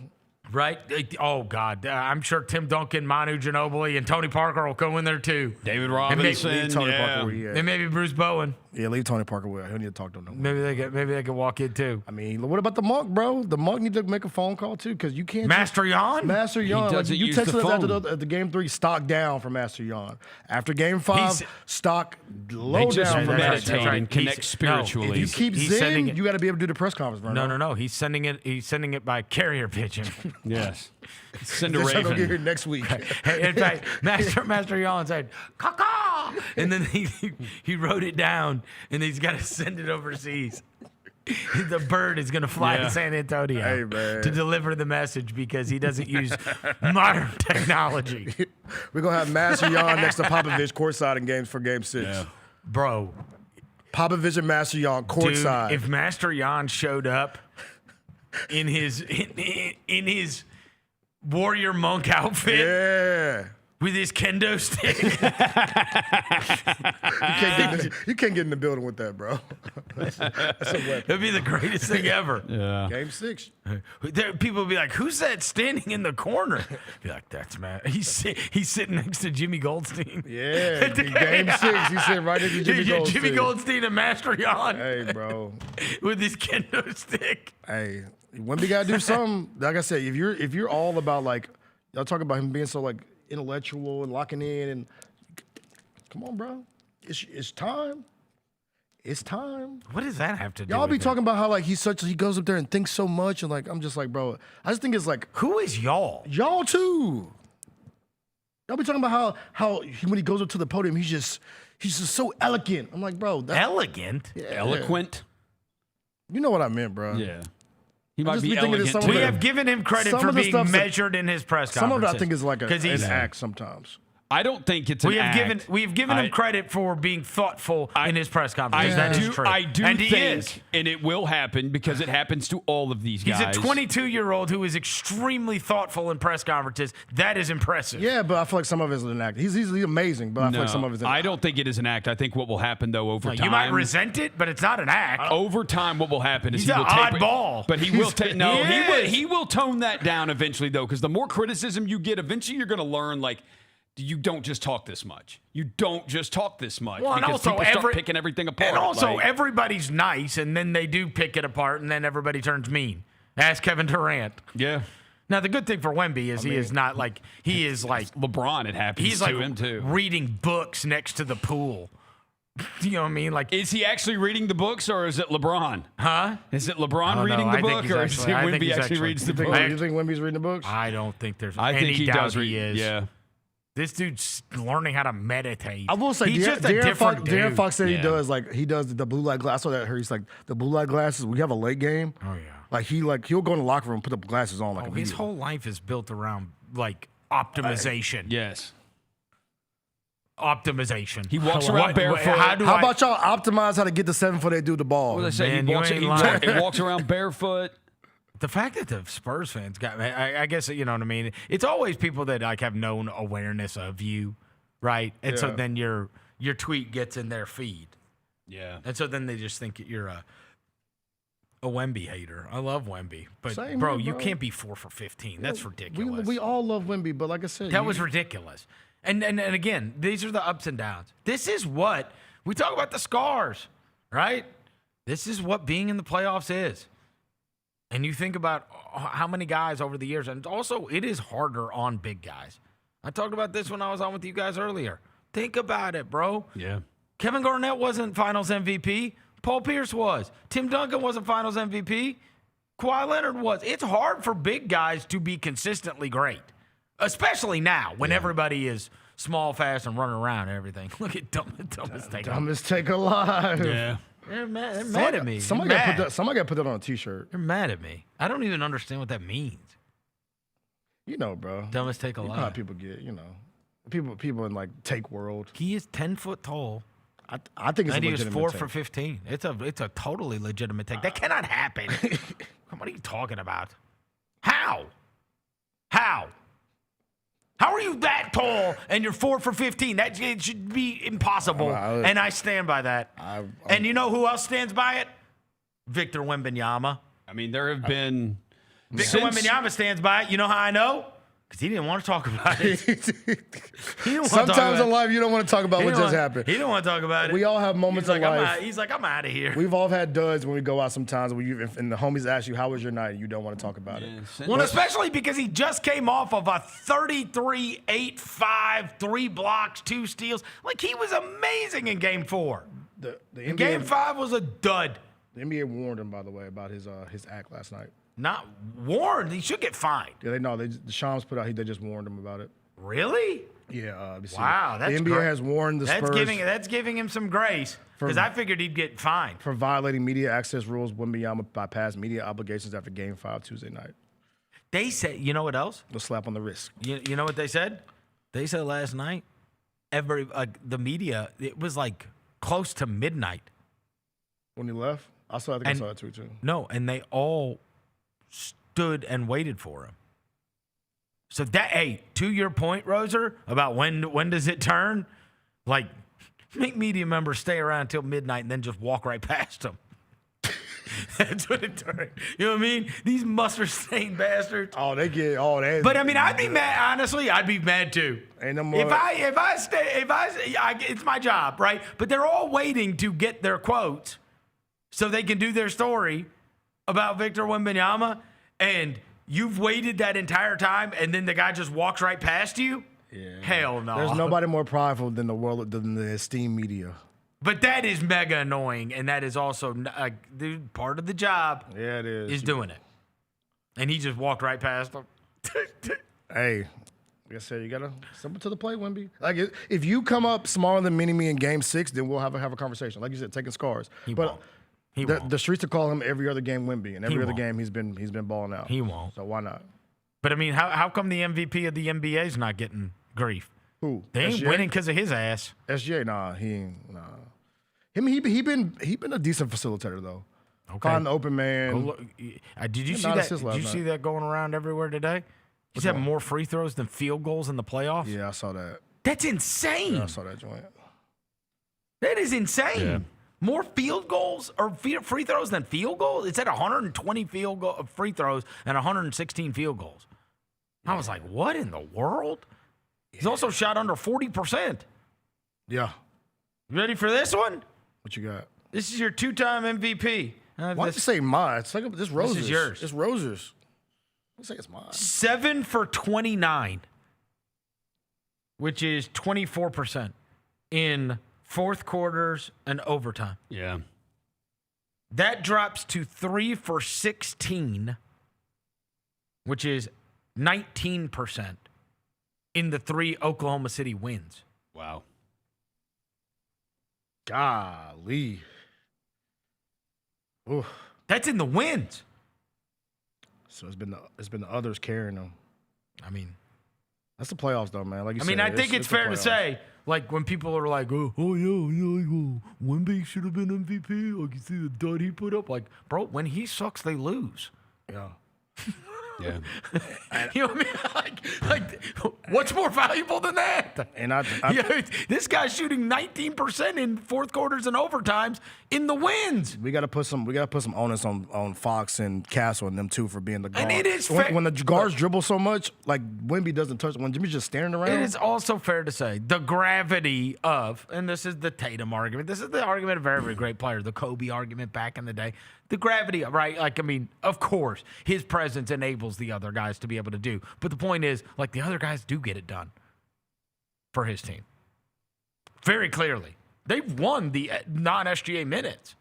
Right? Oh, God. I'm sure Tim Duncan, Manu Ginobili, and Tony Parker will go in there, too. David Robinson. And maybe Bruce Bowen. Yeah, leave Tony Parker with. He'll need to talk to him. Maybe they could walk in, too. I mean, what about the Monk, bro? The Monk need to make a phone call, too, because you can't. Master Yon? Master Yon. He doesn't you use texted the us phone. after the Game 3, stock down for Master Yon. After Game 5, stock low they just down for Master meditate Yon. and connect spiritually. If you keep Zen, you got to be able to do the press conference, bro. No. He's sending it by carrier pigeon. Yes. Send a Raven. Raven. Get here next week. In fact, Master Yon said, "Caw-caw," and then he wrote it down, and he's got to send it overseas. The bird is going to fly to San Antonio to deliver the message because he doesn't use modern technology. We're going to have Master Yon next to Popovich courtside in games for Game 6. Yeah. Bro. Popovich and Master Yon courtside. Dude, if Master Yon showed up in his warrior monk outfit with his kendo stick. You can't get in the building with that, bro. That's a weapon. It'd be the greatest thing ever. Yeah. Game 6. People would be like, who's that standing in the corner? Be like, that's Matt. He's sitting next to Jimmy Goldstein. Yeah. Game 6. He's sitting right next to Jimmy Goldstein. Jimmy Goldstein and Master Yon. Hey, bro. With his kendo stick. Hey, Wemby got to do something. Like I said, if you're all about, like, y'all talk about him being so, like, intellectual and locking in, and come on, bro. It's time. It's time. What does that have to do? Y'all be with talking about how, like, he goes up there and thinks so much, and, like, I'm just like, bro, I just think it's like, who is y'all? Y'all too. Y'all be talking about how when he goes up to the podium, he's just so elegant. I'm like, bro, elegant? Yeah. Eloquent. You know what I meant, bro. Yeah. He might be thinking elegant. We have given him credit for being measured in his press conferences. Some of it I think is like an act sometimes. I don't think it's an act. We have given him credit for being thoughtful in his press conferences. That is true. I do and think, he is. and it will happen because it happens to all of these guys. He's a 22-year-old who is extremely thoughtful in press conferences. That is impressive. Yeah, but I feel like some of it is an act. He's amazing, but I feel like some of it is an act. I don't think it is an act. I think what will happen, though, over time. You might resent it, but it's not an act. Over time, what will happen is He's he will an oddball. But he will take. No, He he will tone that down eventually, though, because the more criticism you get, eventually you're going to learn, like, you don't just talk this much. You don't just talk this much. Well, because people start picking everything apart. And also, everybody's nice, and then they do pick it apart, and then everybody turns mean. Ask Kevin Durant. Yeah. Now, the good thing for Wemby is he is not like, he is like LeBron. It happens he's to like him, too. reading books next to the pool. You know what I mean? Like, is he actually reading the books, or is it LeBron? Huh? Is it LeBron reading the book, or is it Wemby actually reads the book? You think Wemby's reading the books? I don't think there's I any think he doubt does read. he is. Yeah. This dude's learning how to meditate. I will say, he's just a different dude. Darren Fox said he does the blue light glass. I saw that. He's like the blue light glasses. We have a late game. Oh yeah. He'll go in the locker room, put the glasses on like. His whole life is built around like optimization. Yes. Optimization. He walks around barefoot. How about y'all optimize how to get the 7-foot dude the ball? What did I say? Man, he walks around barefoot. The fact that the Spurs fans got, I guess, you know what I mean? It's always people that like have known awareness of you, right? And so then your tweet gets in their feed. Yeah. And so then they just think you're a Wemby hater. I love Wemby. But, Same bro, here, you bro. can't be 4 for 15. That's ridiculous. We all love Wemby, but like I said. That was ridiculous. And again, these are the ups and downs. This is what, we talk about the scars, right? This is what being in the playoffs is. And you think about how many guys over the years, and also it is harder on big guys. I talked about this when I was on with you guys earlier. Think about it, bro. Yeah. Kevin Garnett wasn't Finals MVP. Paul Pierce was. Tim Duncan wasn't Finals MVP. Kawhi Leonard was. It's hard for big guys to be consistently great, especially now when everybody is small, fast, and running around and everything. Look at dumbest take. Dumbest take alive. Yeah. They're mad at me. Somebody got to put that on a T-shirt. They're mad at me. I don't even understand what that means. You know, bro. Dumbest take alive. You know how people get, people in like take world. He is 10 foot tall. I think it's and a he was legitimate 4 take. for 15. It's a totally legitimate take. That cannot happen. What are you talking about? How? How are you that tall and you're 4 for 15? It should be impossible. And I stand by that. And you know who else stands by it? Victor Wembanyama. I mean, there have been. Victor Wembanyama stands by it. You know how I know? Because he didn't want to talk about it. Sometimes in life, you don't want to talk about what just happened. He didn't want to talk about it. We all have moments in life. He's like, I'm out of here. We've all had duds when we go out sometimes, and the homies ask you, how was your night? And you don't want to talk about it. Well, especially because he just came off of a 33, 8-5, 3 blocks, 2 steals. Like, he was amazing in Game 4. The NBA, Game 5 was a dud. The NBA warned him, by the way, about his act last night. Not warned. He should get fined. Yeah, the Shams put out. They just warned him about it. Really? Yeah. Wow, that's the NBA has warned the Spurs. That's giving him some grace because I figured he'd get fined for violating media access rules. Wembanyama bypassed media obligations after Game 5 Tuesday night. They said, you know what else? The slap on the wrist. You know what they said? They said last night, the media, it was like close to midnight when he left. I saw that tweet too. No, and they all stood and waited for him. So to your point, Roser, about when does it turn? Like, make media members stay around until midnight and then just walk right past them. That's what it turned. You know what I mean? These mustard-stained bastards. Oh, they get all that. But I mean, I'd be mad. Honestly, I'd be mad too. Ain't no more. It's my job, right? But they're all waiting to get their quotes so they can do their story about Victor Wembanyama, and you've waited that entire time, and then the guy just walks right past you? Yeah. Hell no. There's nobody more prideful than the esteemed media. But that is mega annoying, and that is also part of the job. Yeah, it is. Is doing it. And he just walked right past him. Hey, like I said, you gotta simple to the plate, Wemby. Like if you come up smaller than Mini-Me in Game 6, then we'll have a conversation. Like you said, taking scars. Won't. The streets will call him every other game Wemby, and every other game he's been balling out. He won't. So why not? But I mean, how come the MVP of the NBA is not getting grief? Who? They ain't SGA? winning because of his ass. SGA, nah, he ain't. Nah. He been a decent facilitator though. Okay. Find the open man. Did you see that? Did you see that going around everywhere today? He's having more free throws than field goals in the playoffs. Yeah, I saw that. That's insane. Yeah, I saw that joint. That is insane. Yeah. More field goals or free throws than field goals? It's at 120 free throws and 116 field goals. I was like, what in the world? He's also shot under 40%. Yeah. You ready for this one? What you got? This is your 2-time MVP. Why don't you say mine? It's like this Roses. This is yours. It's Roses. Let's say it's mine. 7 for 29, which is 24% in fourth quarters and overtime. Yeah. That drops to 3 for 16, which is 19% in the 3 Oklahoma City wins. Wow. Golly. Oof. That's in the wins. So it's been the others carrying them. I mean, that's the playoffs, though, man. Like you said, I think it's fair to say, like when people are like, Wemby should have been MVP. Like you see the dud he put up. Like, bro, when he sucks, they lose. Yeah. Yeah. You know what I mean? Like, what's more valuable than that? And this guy's shooting 19% in fourth quarters and overtimes in the wins. We gotta put some onus on Fox and Castle and them too for being the guard. And it is when the guards dribble so much, like Wemby doesn't touch. When Jimmy's just staring around. It is also fair to say the gravity of, and this is the Tatum argument. This is the argument of every great player. The Kobe argument back in the day. The gravity, right? Like, I mean, of course, his presence enables the other guys to be able to do. But the point is, like, the other guys do get it done for his team. Very clearly. They've won the non-SGA minutes.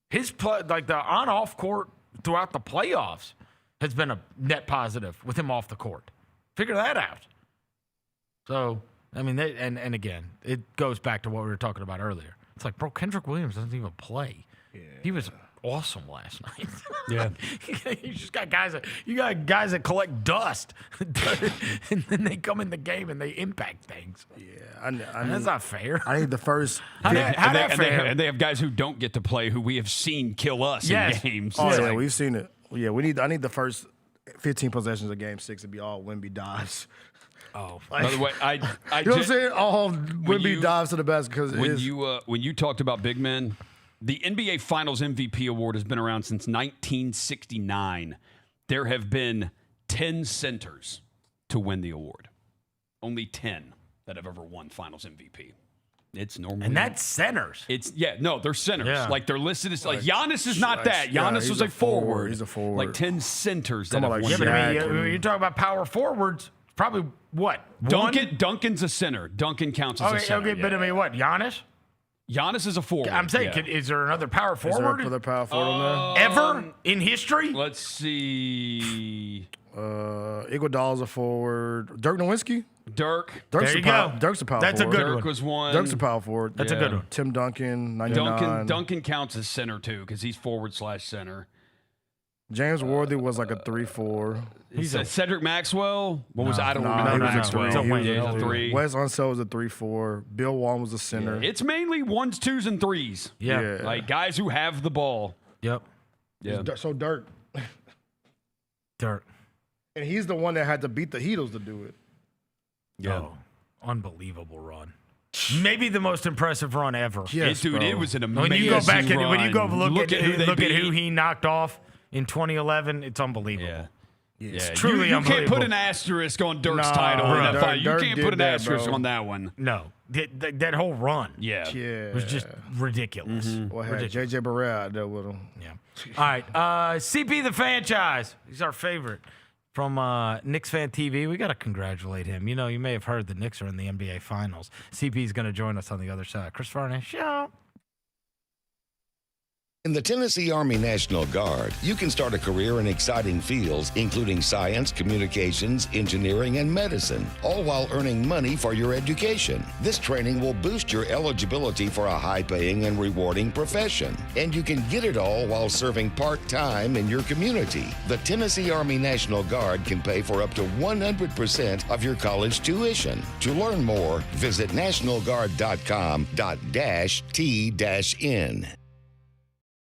His play, like the on-off court throughout the playoffs has been a net positive with him off the court. Figure that out. So, I mean, and again, it goes back to what we were talking about earlier. It's like, bro, Kendrick Williams doesn't even play. Yeah. He was awesome last night. Yeah. You just got guys that collect dust, and then they come in the game and they impact things. Yeah, that's not fair. I need the first. And they have guys who don't get to play who we have seen kill us in games. Oh yeah, we've seen it. Yeah, I need the first 15 possessions of Game 6 to be all Wemby dives. Oh, by the way, I you know what I'm saying? All Wemby dives to the basket because when you talked about big men. The NBA Finals MVP award has been around since 1969. There have been 10 centers to win the award. Only 10 that have ever won Finals MVP. It's normal. And that's centers. They're centers. Yeah. Like they're listed as like Giannis is not that. Giannis was a forward. He's a forward. Like 10 centers that have won. Yeah, but I mean, you're talking about power forwards. Probably what? Duncan's a center. Duncan counts as a center. Okay, but I mean, what? Giannis is a forward. I'm saying, is there another power forward? Is there another power forward on there? Ever in history? Let's see. Iguodala's a forward. Dirk Nowitzki? Dirk's a power forward. That's a good one. Dirk was one. Dirk's a power forward. That's a good one. Tim Duncan, 99. Duncan counts as center too because he's forward/center. James Worthy was like a 3-4. He's a Cedric Maxwell. What was I don't remember Maxwell. He's a 3. Wes Unseld was a 3-4. Bill Walton was a center. Yeah. It's mainly 1s, 2s, and 3s. Yeah. Like guys who have the ball. Yep. Yeah. So Dirk. And he's the one that had to beat the Heatles to do it. Yeah. Oh, unbelievable run. Maybe the most impressive run ever. Yes, dude, it was an amazing When you go back run. and when you go look at who who he knocked off in 2011, it's unbelievable. Yeah. It's truly you unbelievable. can't put an asterisk on Dirk's title in that fight. You can't put an asterisk on that one. No. That whole run was just ridiculous. Well, had J.J. Barrett out there with him. Yeah. All right. CP the Fanchise. He's our favorite from Knicks Fan TV. We got to congratulate him. You know, you may have heard the Knicks are in the NBA Finals. CP is going to join us on the other side. Chris Vernon, show. In the Tennessee Army National Guard, you can start a career in exciting fields, including science, communications, engineering, and medicine, all while earning money for your education. This training will boost your eligibility for a high-paying and rewarding profession. And you can get it all while serving part-time in your community. The Tennessee Army National Guard can pay for up to 100% of your college tuition. To learn more, visit nationalguard.com.t-n.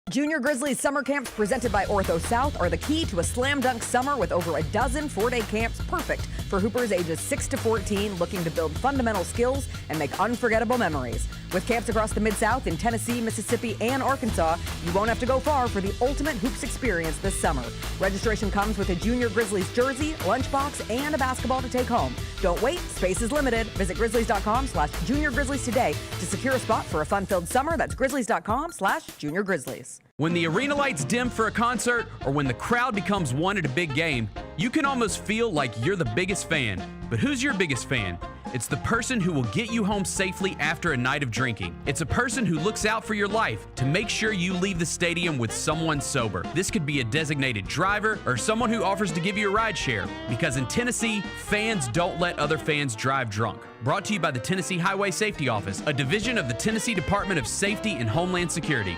Junior Grizzlies summer camps presented by Ortho South are the key to a slam dunk summer with over a dozen 4-day camps perfect for hoopers ages 6 to 14 looking to build fundamental skills and make unforgettable memories. With camps across the Mid-South in Tennessee, Mississippi, and Arkansas, you won't have to go far for the ultimate hoops experience this summer. Registration comes with a Junior Grizzlies jersey, lunchbox, and a basketball to take home. Don't wait, space is limited. Visit grizzlies.com/juniorgrizzlies today to secure a spot for a fun-filled summer. That's grizzlies.com/juniorgrizzlies. When the arena lights dim for a concert or when the crowd becomes one at a big game, you can almost feel like you're the biggest fan. But who's your biggest fan? It's the person who will get you home safely after a night of drinking. It's a person who looks out for your life to make sure you leave the stadium with someone sober. This could be a designated driver or someone who offers to give you a ride share. Because in Tennessee, fans don't let other fans drive drunk. Brought to you by the Tennessee Highway Safety Office, a division of the Tennessee Department of Safety and Homeland Security.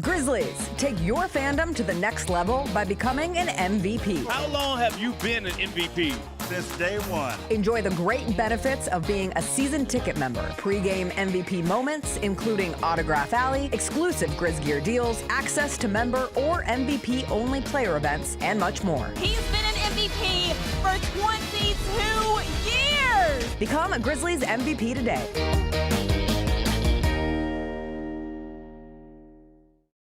Grizzlies, take your fandom to the next level by becoming an MVP. How long have you been an MVP? Since day one. Enjoy the great benefits of being a season ticket member. Pre-game MVP moments, including Autograph Alley, exclusive Grizz Gear deals, access to member or MVP-only player events, and much more. He's been an MVP for 22 years! Become a Grizzlies MVP today.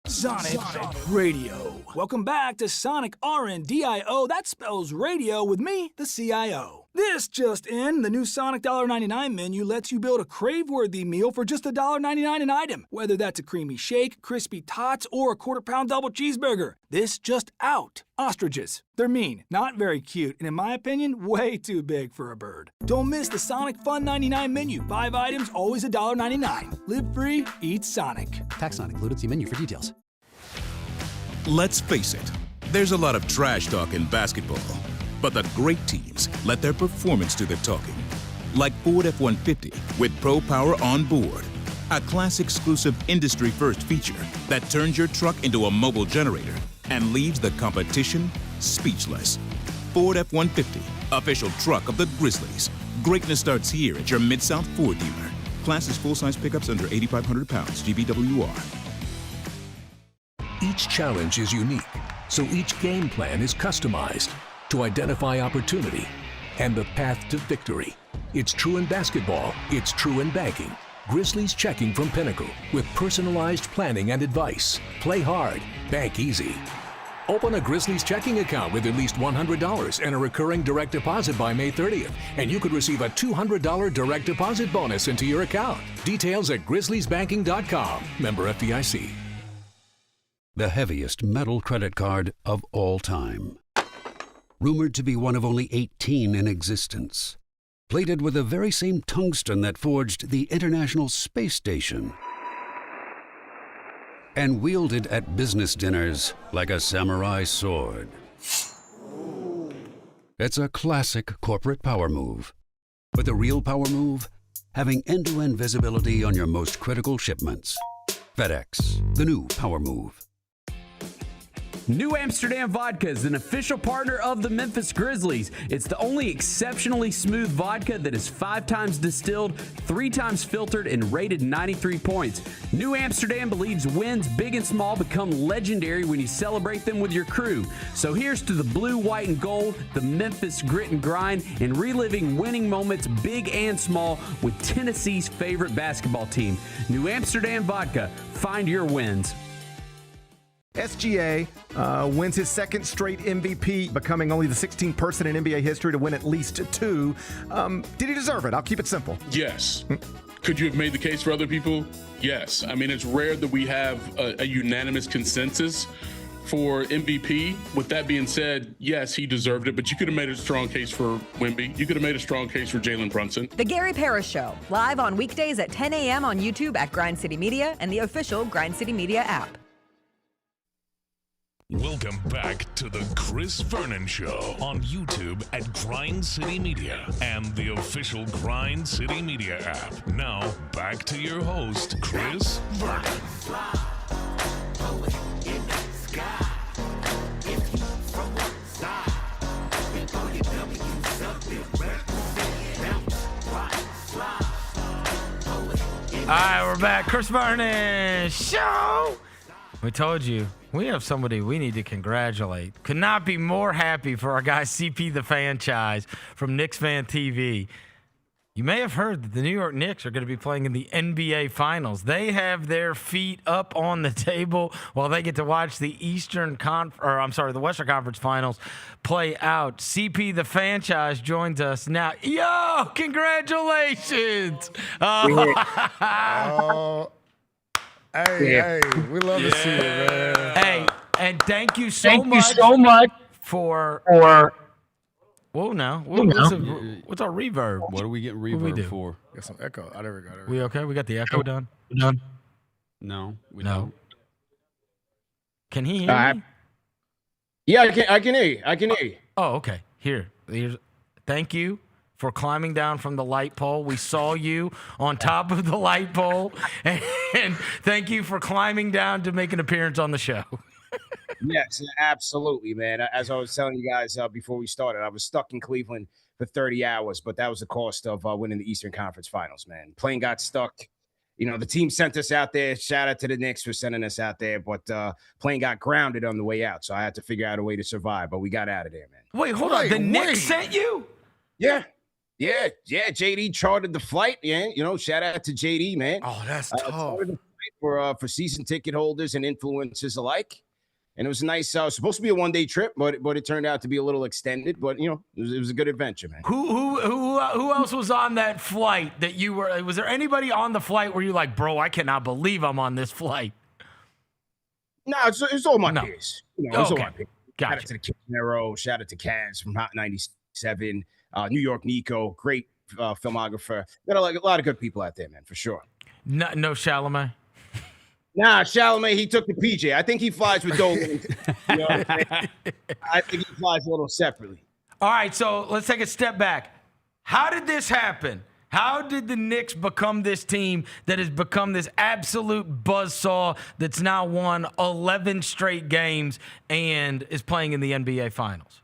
Sonic Radio. Welcome back to Sonic RNDIO. That spells radio with me, the CIO. This just in, the new Sonic $1.99 menu lets you build a crave-worthy meal for just $1.99 an item. Whether that's a creamy shake, crispy tots, or a quarter-pound double cheeseburger. This just out. Ostriches. They're mean, not very cute, and in my opinion, way too big for a bird. Don't miss the Sonic Fun 99 menu. 5 items, always $1.99. Live free, eat Sonic. Tax not included. See menu for details. Let's face it, there's a lot of trash talk in basketball, but the great teams let their performance do the talking. Like Ford F-150 with Pro Power on board, a class-exclusive industry-first feature that turns your truck into a mobile generator and leaves the competition speechless. Ford F-150, official truck of the Grizzlies. Greatness starts here at your Mid-South Ford dealer. Class is full-size pickups under 8,500 pounds, GVWR. Each challenge is unique, so each game plan is customized to identify opportunity and the path to victory. It's true in basketball, it's true in banking. Grizzlies Checking from Pinnacle with personalized planning and advice. Play hard, bank easy. Open a Grizzlies checking account with at least $100 and a recurring direct deposit by May 30th, and you could receive a $200 direct deposit bonus into your account. Details at grizzliesbanking.com. Member FDIC. The heaviest metal credit card of all time. Rumored to be one of only 18 in existence. Plated with the very same tungsten that forged the International Space Station. And wielded at business dinners like a samurai sword. It's a classic corporate power move. But the real power move? Having end-to-end visibility on your most critical shipments. FedEx, the new power move. New Amsterdam Vodka is an official partner of the Memphis Grizzlies. It's the only exceptionally smooth vodka that is 5 times distilled, 3 times filtered, and rated 93 points. New Amsterdam believes wins big and small become legendary when you celebrate them with your crew. So here's to the blue, white, and gold, the Memphis grit and grind, and reliving winning moments big and small with Tennessee's favorite basketball team. New Amsterdam Vodka. Find your wins. SGA wins his second straight MVP, becoming only the 16th person in NBA history to win at least 2. Did he deserve it? I'll keep it simple. Yes. Could you have made the case for other people? Yes. I mean, it's rare that we have a unanimous consensus for MVP. With that being said, yes, he deserved it, but you could have made a strong case for Wemby. You could have made a strong case for Jalen Brunson. The Gary Parrish Show, live on weekdays at 10 a.m. on YouTube at Grind City Media and the official Grind City Media app. Welcome back to the Chris Vernon Show on YouTube at Grind City Media and the official Grind City Media app. Now, back to your host, Chris Vernon. All right, we're back. Chris Vernon Show. We told you, we have somebody we need to congratulate. Could not be more happy for our guy CP the Fanchise from Knicks Fan TV. You may have heard that the New York Knicks are going to be playing in the NBA Finals. They have their feet up on the table while they get to watch the Western Conference Finals play out. CP the Fanchise joins us now. Yo, congratulations! Hey, we love to see it, man. Hey, and thank you so much for. Whoa, now. What's our reverb? What are we getting reverb for? Got some echo. Oh, there we go. We okay? We got the echo done? No, we No. don't. Can he hear me? Yeah, I can hear you. I can hear you. Oh, okay. Here's thank you for climbing down from the light pole. We saw you on top of the light pole. And thank you for climbing down to make an appearance on the show. Yes, absolutely, man. As I was telling you guys before we started, I was stuck in Cleveland for 30 hours, but that was the cost of winning the Eastern Conference Finals, man. Plane got stuck. You know, the team sent us out there. Shout out to the Knicks for sending us out there, but plane got grounded on the way out, so I had to figure out a way to survive, but we got out of there, man. Wait, hold on. The Knicks sent you? Yeah. JD chartered the flight. Yeah, shout out to JD, man. Oh, that's tough. For season ticket holders and influencers alike. And it was nice. Supposed to be a one-day trip, but it turned out to be a little extended. But it was a good adventure, man. Who else was on that flight that you were? Was there anybody on the flight where you're like, bro, I cannot believe I'm on this flight? No, it's all my peers. It's all my peers. Gotcha. Shout out to the Kitchenero. Shout out to Kaz from Hot 97. New York Nico, great filmographer. Got a lot of good people out there, man, for sure. No Chalamet. Nah, Chalamet, he took the PJ. I think he flies with Dolan. You know what I'm saying? I think he flies a little separately. All right, so let's take a step back. How did this happen? How did the Knicks become this team that has become this absolute buzzsaw that's now won 11 straight games and is playing in the NBA Finals?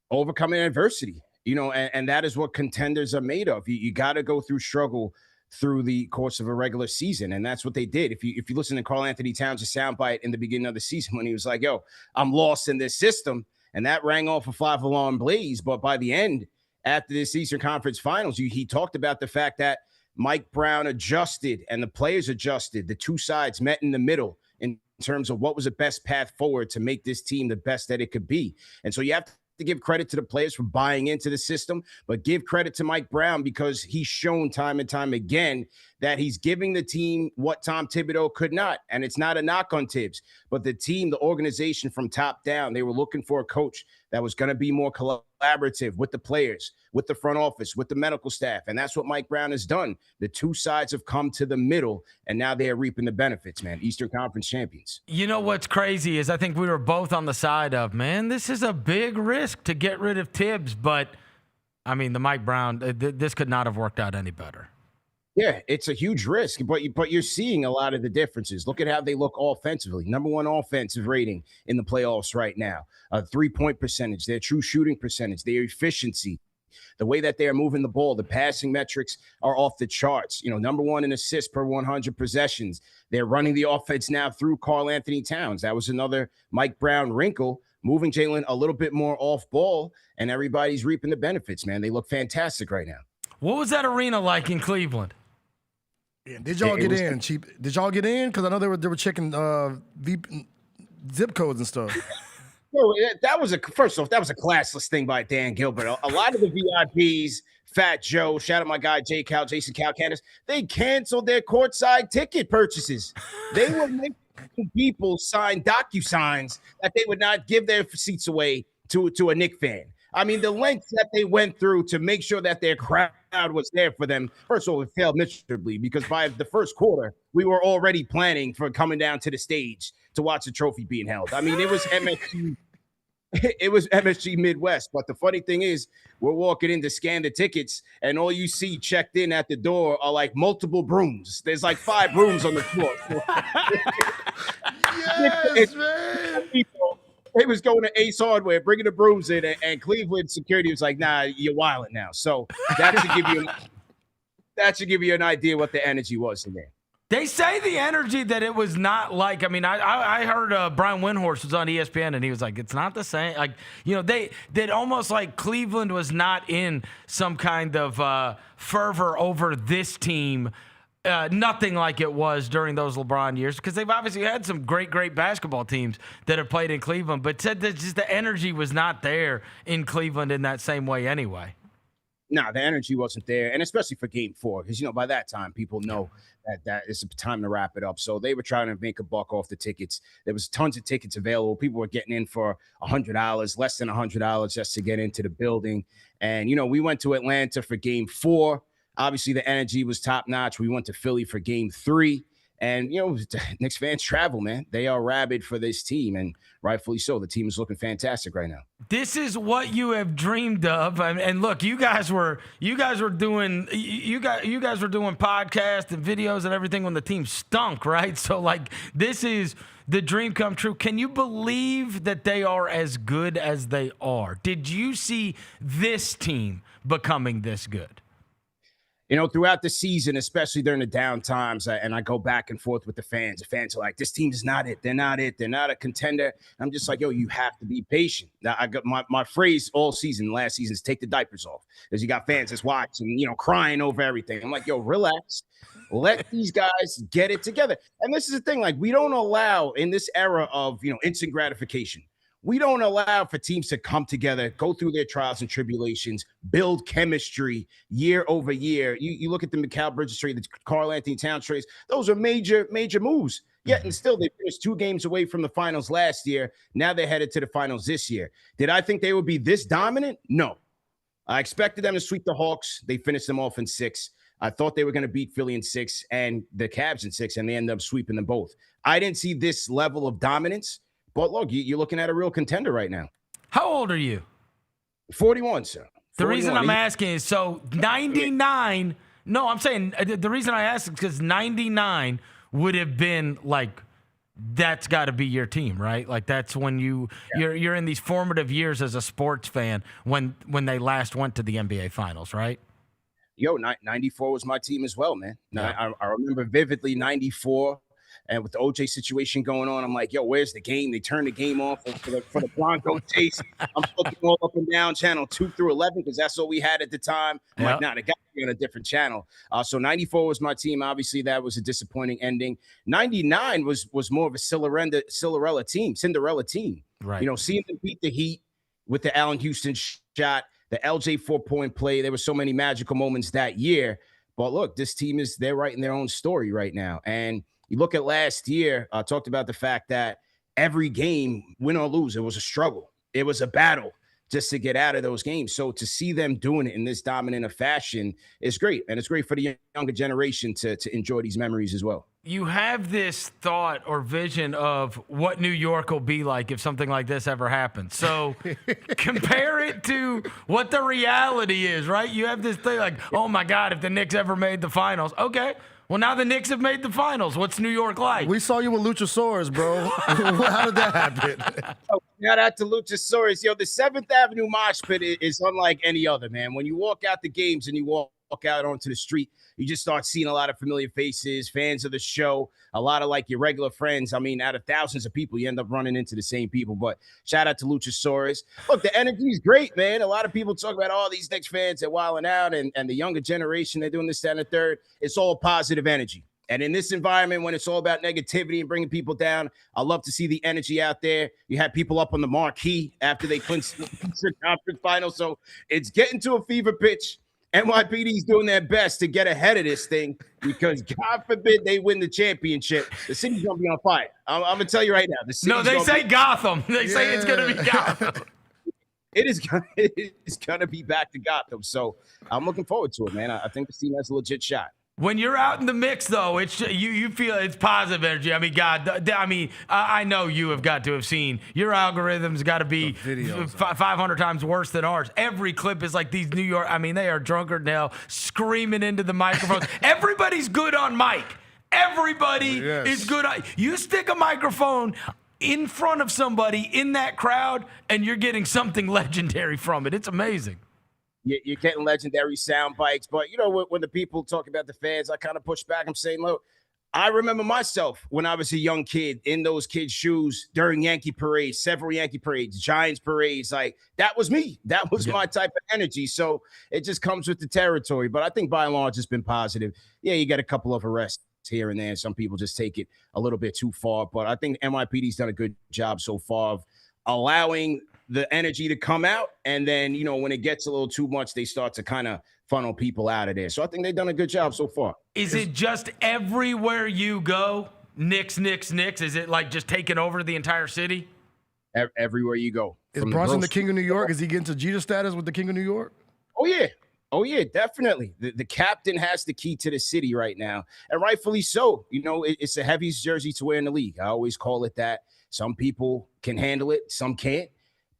Overcoming adversity, and that is what contenders are made of. You got to go through struggle through the course of a regular season. And that's what they did. If you listen to Karl Anthony Towns' soundbite in the beginning of the season when he was like, yo, I'm lost in this system. And that rang off a 5-alarm blaze. But by the end, after this Eastern Conference Finals, he talked about the fact that Mike Brown adjusted and the players adjusted. The two sides met in the middle in terms of what was the best path forward to make this team the best that it could be. And so you have to give credit to the players for buying into the system, but give credit to Mike Brown because he's shown time and time again that he's giving the team what Tom Thibodeau could not. And it's not a knock on Tibbs, but the team, the organization from top down, they were looking for a coach that was going to be more collaborative with the players, with the front office, with the medical staff. And that's what Mike Brown has done. The two sides have come to the middle, and now they're reaping the benefits, man. Eastern Conference champions. You know what's crazy is I think we were both on the side of, man, this is a big risk to get rid of Tibbs. But, I mean, the Mike Brown, this could not have worked out any better. Yeah, it's a huge risk, but you're seeing a lot of the differences. Look at how they look offensively. Number one offensive rating in the playoffs right now. 3-point percentage, their true shooting percentage, their efficiency, the way that they are moving the ball, the passing metrics are off the charts. Number one in assists per 100 possessions. They're running the offense now through Karl Anthony Towns. That was another Mike Brown wrinkle, moving Jaylon a little bit more off ball, and everybody's reaping the benefits, man. They look fantastic right now. What was that arena like in Cleveland? Yeah, did y'all get in? Cheap? Did y'all get in? Because I know they were checking zip codes and stuff. That was first off, that was a classless thing by Dan Gilbert. A lot of the VIPs, Fat Joe, shout out my guy Jason Calcanis, they canceled their courtside ticket purchases. They were people signed DocuSigns that they would not give their seats away to a Knicks fan. I mean, the lengths that they went through to make sure that their crowd was there for them. First of all, it failed miserably because by the first quarter, we were already planning for coming down to the stage to watch the trophy being held. I mean, it was MSG. It was MSG Midwest. But the funny thing is, we're walking in to scan the tickets, and all you see checked in at the door are like multiple brooms. There's like 5 brooms on the floor. Yes, man. It was going to Ace Hardware, bringing the brooms in, and Cleveland security was like, "Nah, you're wilding now." So that should give you an idea what the energy was in there. They say the energy that it was not like. I mean, I heard Brian Windhorst was on ESPN and he was like, "It's not the same." Like, you know, they almost like Cleveland was not in some kind of fervor over this team. Nothing like it was during those LeBron years, because they've obviously had some great basketball teams that have played in Cleveland, but said that just the energy was not there in Cleveland in that same way anyway. No, the energy wasn't there, and especially for Game 4, because, you know, by that time, people know that it's time to wrap it up. So they were trying to make a buck off the tickets. There was tons of tickets available. People were getting in for $100, less than $100 just to get into the building. And, you know, we went to Atlanta for Game 4. Obviously, the energy was top-notch. We went to Philly for Game 3. And, you know, Knicks fans travel, man. They are rabid for this team, and rightfully so. The team is looking fantastic right now. This is what you have dreamed of. And look, you guys were doing podcasts and videos and everything when the team stunk, right? So, like, this is the dream come true. Can you believe that they are as good as they are? Did you see this team becoming this good? You know, throughout the season, especially during the down times, and I go back and forth with the fans. The fans are like, "This team is not it. They're not it. They're not a contender." I'm just like, yo, you have to be patient. Now, I got my phrase all season, last season, is take the diapers off, because you got fans that's watching, you know, crying over everything. I'm like, yo, relax. Let these guys get it together. And this is the thing, like, we don't allow in this era of, you know, instant gratification. We don't allow for teams to come together, go through their trials and tribulations, build chemistry year over year. You look at the Mikal Bridges trade, the Karl Anthony Towns trades. Those are major moves. Yet and still, they finished 2 games away from the finals last year. Now they're headed to the finals this year. Did I think they would be this dominant? No. I expected them to sweep the Hawks. They finished them off in 6. I thought they were going to beat Philly in 6 and the Cavs in 6, and they ended up sweeping them both. I didn't see this level of dominance. But look, you're looking at a real contender right now. How old are you? 41, sir. 41. The reason I'm asking is, so 99. No, I'm saying the reason I ask is because 99 would have been like, that's got to be your team, right? Like, that's when you're in these formative years as a sports fan when they last went to the NBA Finals, right? Yo, 94 was my team as well, man. Yeah. I remember vividly 94. And with the OJ situation going on, I'm like, yo, where's the game? They turned the game off for the Bronco chase. I'm looking all up and down channel 2 through 11 because that's what we had at the time. I'm like, nah, they got to be on a different channel. So 94 was my team. Obviously, that was a disappointing ending. 99 was more of a Cinderella team. Right. You know, seeing them beat the Heat with the Allen Houston shot, the LJ 4-point play. There were so many magical moments that year. But look, this team they're writing their own story right now. And you look at last year, I talked about the fact that every game, win or lose, it was a struggle. It was a battle just to get out of those games. So to see them doing it in this dominant of fashion is great. And it's great for the younger generation to enjoy these memories as well. You have this thought or vision of what New York will be like if something like this ever happens. So compare it to what the reality is, right? You have this thing like, oh my God, if the Knicks ever made the finals. Okay. Well, now the Knicks have made the finals. What's New York like? We saw you with Luchasaurus, bro. How did that happen? Shout out to Luchasaurus. Yo, the 7th Avenue mosh pit is unlike any other, man. When you walk out the games and you walk out onto the street, you just start seeing a lot of familiar faces, fans of the show, a lot of like your regular friends. I mean, out of thousands of people, you end up running into the same people. But shout out to Luchasaurus. Look, the energy is great, man. A lot of people talk about all these Knicks fans that wilding out and the younger generation, they're doing this, that, and the third. It's all positive energy. And in this environment, when it's all about negativity and bringing people down, I love to see the energy out there. You had people up on the marquee after they clinched the conference final. So it's getting to a fever pitch. NYPD's doing their best to get ahead of this thing because God forbid they win the championship. The city's going to be on fire. I'm going to tell you right now. They say Gotham. They say it's going to be Gotham. It's going to be back to Gotham. So I'm looking forward to it, man. I think the team has a legit shot. When you're out in the mix, though, it's you feel it's positive energy. I mean, God, I know you have got to have seen your algorithm's got to be 500 times worse than ours. Every clip is like these New York. I mean, they are drunker than hell, screaming into the microphones. Everybody's good on mic. Everybody is good on. You stick a microphone in front of somebody in that crowd, and you're getting something legendary from it. It's amazing. You're getting legendary sound bites. But, you know, when the people talk about the fans, I kind of push back. I'm saying, look, I remember myself when I was a young kid in those kids' shoes during Yankee parades, several Yankee parades, Giants parades. Like, that was me. That was my type of energy. So it just comes with the territory. But I think by and large, it's been positive. Yeah, you get a couple of arrests here and there. Some people just take it a little bit too far. But I think NYPD's done a good job so far of allowing the energy to come out, and then, you know, when it gets a little too much, they start to kind of funnel people out of there. So I think they've done a good job so far. Is it just everywhere you go, Knicks? Is it like just taking over the entire city? Everywhere you go. Is Brunson the king of New York? Is he getting to Jena status with the king of New York? Oh, yeah, definitely. The captain has the key to the city right now, and rightfully so. You know, it's the heaviest jersey to wear in the league. I always call it that. Some people can handle it, some can't.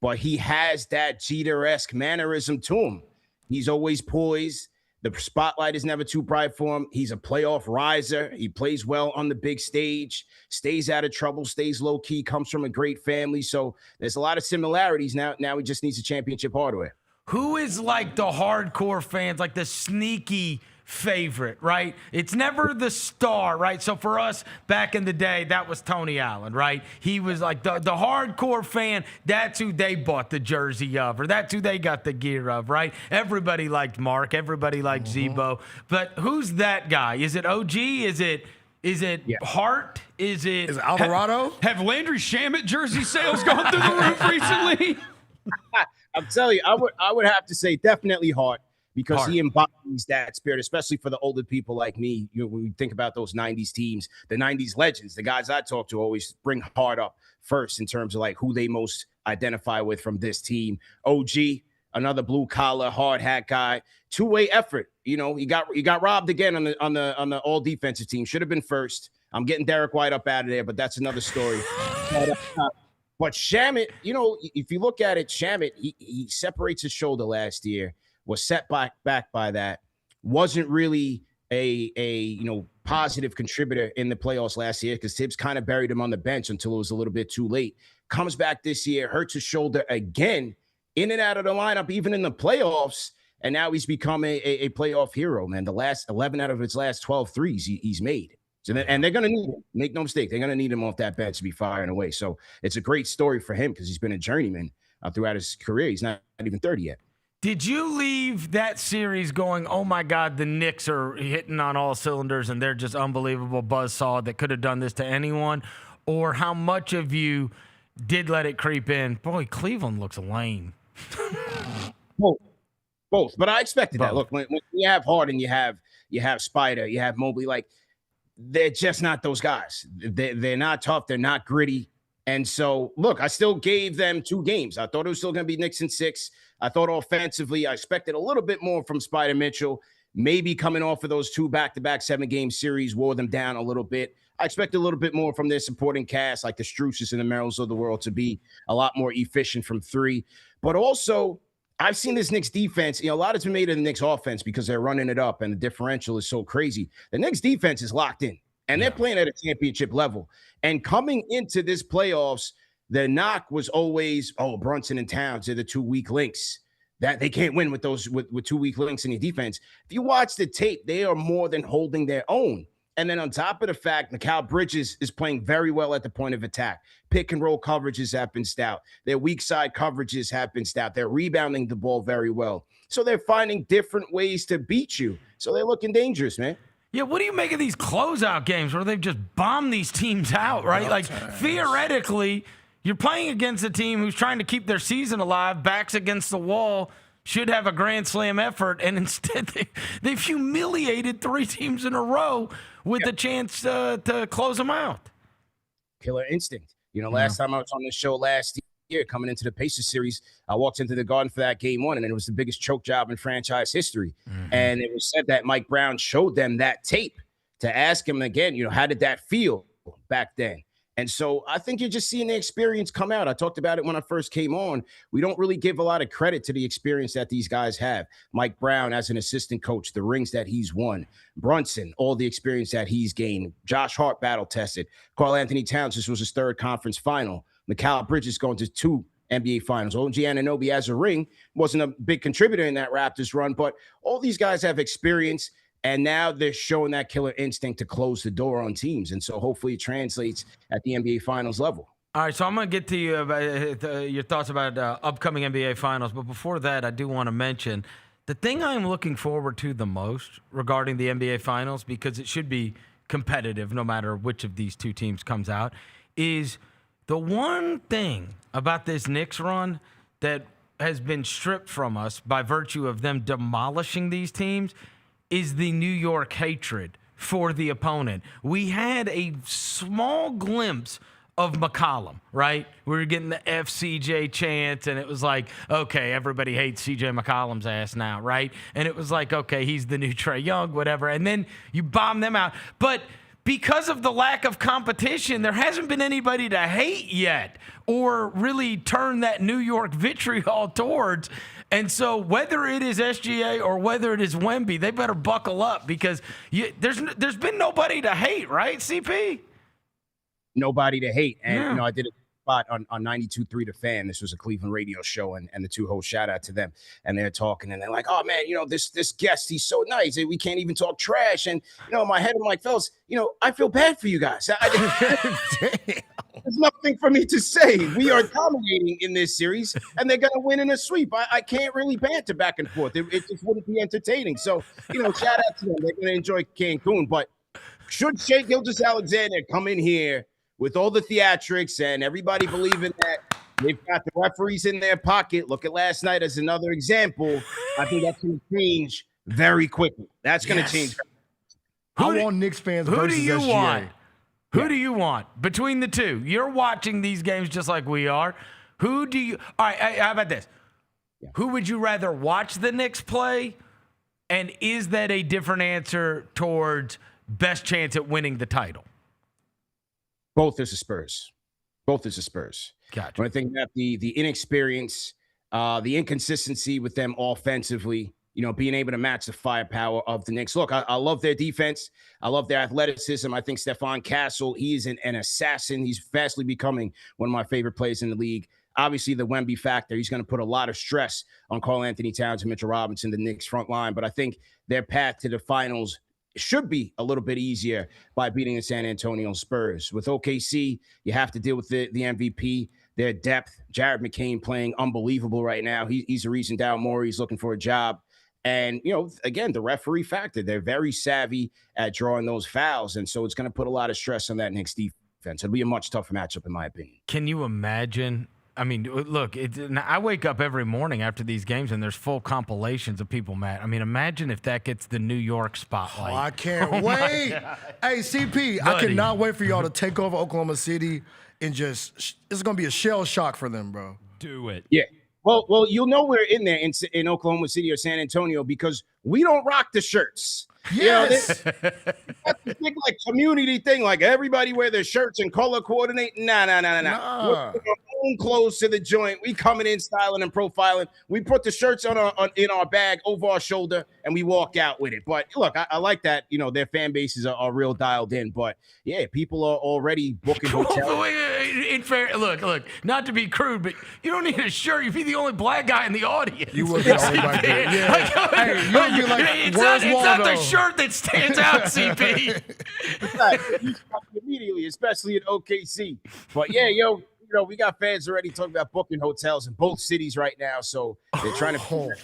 But he has that Jeter-esque mannerism to him. He's always poised. The spotlight is never too bright for him. He's a playoff riser. He plays well on the big stage, stays out of trouble, stays low-key, comes from a great family. So there's a lot of similarities. Now he just needs a championship hardware. Who is like the hardcore fans, like the sneaky favorite, right? It's never the star, right? So for us back in the day, that was Tony Allen, right? He was like the hardcore fan. That's who they bought the jersey of, or that's who they got the gear of, right? Everybody liked Mark. Everybody liked Zebo. But who's that guy? Is it OG? Is it Hart? Is it Alvarado? Have Landry Shamet jersey sales gone through the roof recently? I'm telling you, I would have to say definitely Hart. Because he embodies that spirit, especially for the older people like me. You know, when we think about those 90s teams, the 90s legends, the guys I talk to always bring Hart up first in terms of like who they most identify with from this team. OG, another blue collar, hard hat guy, two-way effort. You know, he got robbed again on the all defensive team. Should have been first. I'm getting Derek White up out of there, but that's another story. But Shamet, you know, if you look at it, Shamet, he separates his shoulder last year. Was set back by that, wasn't really a positive contributor in the playoffs last year because Tibbs kind of buried him on the bench until it was a little bit too late. Comes back this year, hurts his shoulder again, in and out of the lineup, even in the playoffs, and now he's become a playoff hero, man. The last 11 out of his last 12 threes he's made. So and they're going to need him. Make no mistake, they're going to need him off that bench to be firing away. So it's a great story for him because he's been a journeyman throughout his career. He's not even 30 yet. Did you leave that series going, oh, my God, the Knicks are hitting on all cylinders and they're just unbelievable buzzsaw that could have done this to anyone? Or how much of you did let it creep in? Boy, Cleveland looks lame. Both. But I expected that. Look, when you have Harden, you have Spider, you have Mobley, like they're just not those guys. They're not tough. They're not gritty. And so, look, I still gave them 2 games. I thought it was still going to be Knicks in 6. I thought offensively, I expected a little bit more from Spider Mitchell. Maybe coming off of those 2 back-to-back 7-game series wore them down a little bit. I expected a little bit more from their supporting cast, like the Struces and the Merrills of the world, to be a lot more efficient from 3. But also, I've seen this Knicks defense. You know, a lot has been made of the Knicks offense because they're running it up and the differential is so crazy. The Knicks defense is locked in. And they're playing at a championship level. And coming into this playoffs, the knock was always, Brunson and Towns are the 2 weak links. That they can't win with those with 2 weak links in your defense. If you watch the tape, they are more than holding their own. And then on top of the fact, Mikal Bridges is playing very well at the point of attack. Pick and roll coverages have been stout. Their weak side coverages have been stout. They're rebounding the ball very well. So they're finding different ways to beat you. So they're looking dangerous, man. Yeah, what do you make of these closeout games where they've just bombed these teams out, right? Like, theoretically, you're playing against a team who's trying to keep their season alive, backs against the wall. should have a Grand Slam effort, and instead they've humiliated 3 teams in a row with a chance to close them out. Killer instinct. Last time I was on this show last year, coming into the Pacers series, I walked into the Garden for that game 1, and it was the biggest choke job in franchise history. And it was said that Mike Brown showed them that tape to ask him again, how did that feel back then? And so I think you're just seeing the experience come out. I talked about it when I first came on. We don't really give a lot of credit to the experience that these guys have. Mike Brown as an assistant coach, the rings that he's won. Brunson, all the experience that he's gained. Josh Hart battle tested. Karl-Anthony Towns, this was his 3rd conference final. Mikal Bridges going to 2 NBA finals. OG Anunoby has a ring. Wasn't a big contributor in that Raptors run, but all these guys have experience. And now they're showing that killer instinct to close the door on teams. And so hopefully it translates at the NBA Finals level. All right, so I'm going to get to you about your thoughts about upcoming NBA Finals. But before that, I do want to mention the thing I'm looking forward to the most regarding the NBA Finals, because it should be competitive no matter which of these 2 teams comes out, is the one thing about this Knicks run that has been stripped from us by virtue of them demolishing these teams is the New York hatred for the opponent. We had a small glimpse of McCollum, right? We were getting the FCJ chants, and it was like, okay, everybody hates CJ McCollum's ass now, right? And it was like, okay, he's the new Trae Young, whatever. And then you bomb them out. But because of the lack of competition, there hasn't been anybody to hate yet or really turn that New York vitriol towards. And so whether it is SGA or whether it is Wemby, they better buckle up, because there's been nobody to hate, right, CP? Nobody to hate. And, I did a spot on 92.3 The Fan. This was a Cleveland radio show, and the 2 hosts, shout out to them. And they're talking, and they're like, oh, man, this guest, he's so nice. We can't even talk trash. And, in my head, I'm like, fellas, I feel bad for you guys. There's nothing for me to say. We are dominating in this series, and they're going to win in a sweep. I can't really banter back and forth. It just wouldn't be entertaining. So, shout out to them. They're going to enjoy Cancun. But should Shai Gilgeous-Alexander come in here with all the theatrics and everybody believing that they've got the referees in their pocket, look at last night as another example, I think that's going to change very quickly. That's going to change. I want Knicks fans versus SGA. Who do you want between the 2? You're watching these games just like we are. All right, how about this? Yeah. Who would you rather watch the Knicks play? And is that a different answer towards best chance at winning the title? Both is the Spurs. Gotcha. When I think that the inexperience, the inconsistency with them offensively, being able to match the firepower of the Knicks. Look, I love their defense. I love their athleticism. I think Stephon Castle, he is an assassin. He's fastly becoming one of my favorite players in the league. Obviously, the Wemby factor, he's going to put a lot of stress on Karl-Anthony Towns and Mitchell Robinson, the Knicks front line. But I think their path to the finals should be a little bit easier by beating the San Antonio Spurs. With OKC, you have to deal with the MVP, their depth. Jared McCain playing unbelievable right now. He's the reason Daryl Morey's looking for a job. And, again, the referee factor, they're very savvy at drawing those fouls. And so it's going to put a lot of stress on that Knicks defense. It'll be a much tougher matchup, in my opinion. Can you imagine? I mean, look, I wake up every morning after these games, and there's full compilations of people mad. I mean, imagine if that gets the New York spotlight. Oh, I can't wait. Hey, CP, I cannot wait for y'all to take over Oklahoma City and it's going to be a shell shock for them, bro. Do it. Yeah. Well, you'll know we're in there in Oklahoma City or San Antonio because we don't rock the shirts. Yes. That's the big community thing. Like everybody wear their shirts and color coordinate. Nah. We're putting our own clothes to the joint. We coming in styling and profiling. We put the shirts in our bag over our shoulder and we walk out with it. But look, I like that. Their fan bases are real dialed in. But yeah, people are already booking hotels. In fair, look. Not to be crude, but you don't need a shirt. You'd be the only black guy in the audience. You would be the only black guy. Yeah. Hey, you'd be like, it's not the shirt that stands out, CP. Immediately, especially at OKC. But yeah, we got fans already talking about booking hotels in both cities right now. So they're trying to figure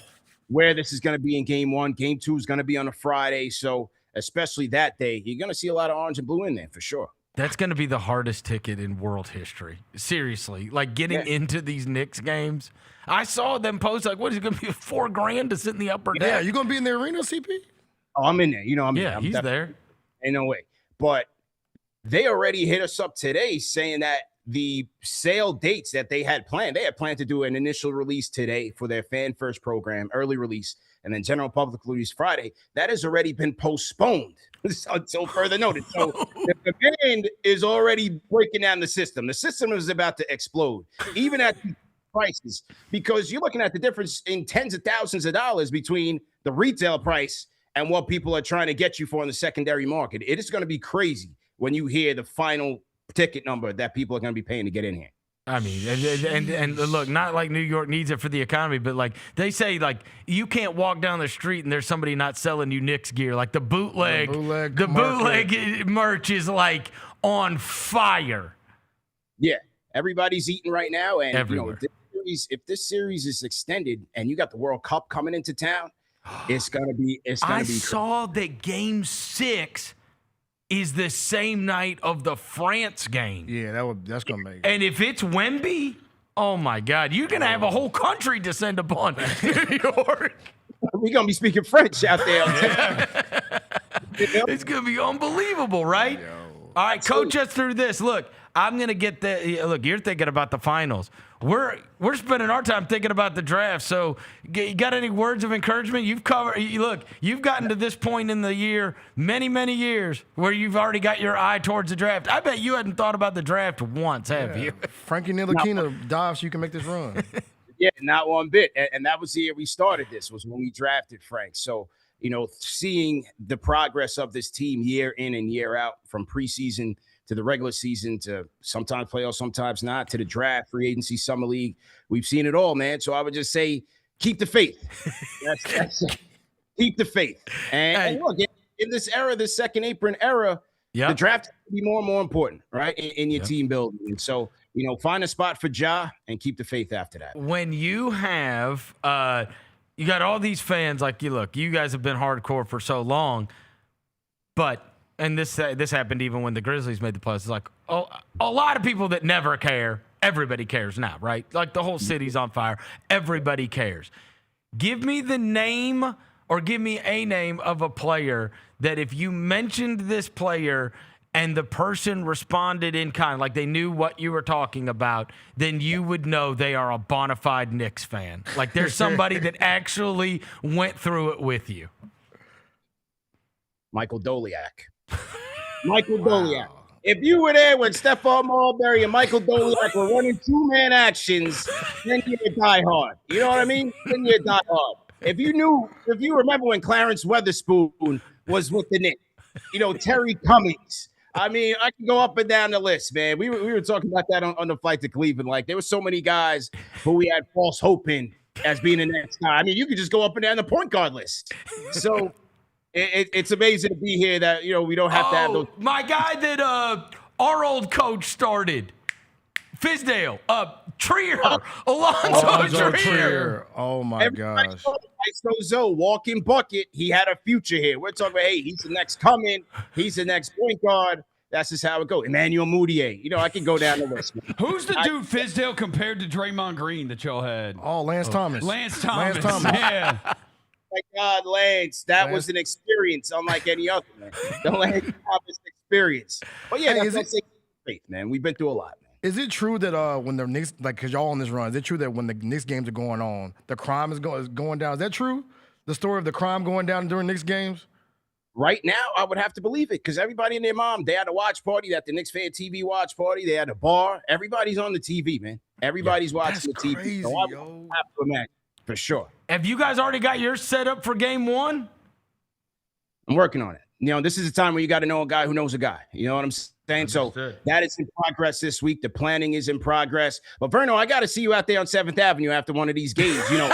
where this is going to be in game 1. Game 2 is going to be on a Friday. So especially that day, you're going to see a lot of orange and blue in there for sure. That's going to be the hardest ticket in world history. Seriously. Like, getting into these Knicks games. I saw them post, like, what is it going to be, $4,000 to sit in the upper deck? Yeah, you going to be in the arena, CP? Oh, I'm in there. You know, I'm he's there. Ain't no way. But they already hit us up today saying that the sale dates that they had planned to do an initial release today for their Fan First program, early release, and then general public release Friday. That has already been postponed until further notice. So the demand is already breaking down the system. The system is about to explode, even at these prices, because you're looking at the difference in tens of thousands of dollars between the retail price and what people are trying to get you for in the secondary market. It is going to be crazy when you hear the final ticket number that people are going to be paying to get in here. I mean, and look, not like New York needs it for the economy, but like they say, like you can't walk down the street and there's somebody not selling you Knicks gear. Like the bootleg merch is like on fire. Yeah, everybody's eating right now, and everywhere. If this series is extended and you got the World Cup coming into town, it's gonna be. I saw that Game 6 is the same night of the France game. Yeah, that's going to make it. And if it's Wemby, oh, my God, you're going to have a whole country descend upon New York. We're going to be speaking French out there. It's going to be unbelievable, right? All right, coach us through this. Look, I'm going to get the – look, you're thinking about the finals. We're spending our time thinking about the draft. So you got any words of encouragement? You've gotten to this point in the year, many, many years, where you've already got your eye towards the draft. I bet you hadn't thought about the draft once, have you? Frankie Ntilikina dives so you can make this run. Yeah, not one bit. And that was the year we started this, was when we drafted Frank. So, seeing the progress of this team year in and year out, from preseason to the regular season, to sometimes playoffs, sometimes not, to the draft, free agency, summer league. We've seen it all, man. So I would just say, keep the faith. Keep the faith. And look, in this era, this second apron era, the draft has to be more and more important, right, in your team building. And so, find a spot for Ja and keep the faith after that. When you have you got all these fans, like, you guys have been hardcore for so long, but and this happened even when the Grizzlies made the playoffs. It's like, a lot of people that never care, everybody cares now, right? Like the whole city's on fire. Everybody cares. Give me the name, or give me a name of a player that if you mentioned this player and the person responded in kind, like they knew what you were talking about, then you would know they are a bona fide Knicks fan. Like there's somebody that actually went through it with you. Michael Doliak. Doliak. If you were there when Stephon Marbury and Michael Doliak were running two-man actions, then you're a diehard. You know what I mean? Then you're a diehard. If you remember when Clarence Weatherspoon was with the Knicks, Terry Cummings. I mean, I can go up and down the list, man. We were talking about that on the flight to Cleveland. Like, there were so many guys who we had false hope in as being the next guy. I mean, you could just go up and down the point guard list. So it's amazing to be here that, we don't have to have those. My guy that our old coach started, Fizdale, Trier, Alonzo Trier. Oh, my gosh. So walking bucket, he had a future here. We're talking about, hey, he's the next coming. He's the next point guard. That's just how it goes. Emmanuel Mudiay. I can go down the list. Who's the dude Fizdale compared to Draymond Green that y'all had? Oh, Lance Thomas. Lance Thomas. Yeah. My God, Lance, that was an experience unlike any other, man. The Lance Thomas experience. But yeah, that's faith, man. We've been through a lot, man. Is it true that when the Knicks, because y'all on this run, is it true that when the Knicks games are going on, the crime is going down? Is that true? The story of the crime going down during Knicks games? Right now, I would have to believe it, because everybody and their mom, they had a watch party at the Knicks fan TV watch party. They had a bar. Everybody's on the TV, man. Everybody's watching the TV. Crazy, so I would have to imagine, for sure. Have you guys already got yours set up for game one? I'm working on it. This is a time where you got to know a guy who knows a guy. You know what I'm saying? Understood. So that is in progress this week. The planning is in progress. But Vernon, I got to see you out there on 7th Avenue after one of these games. One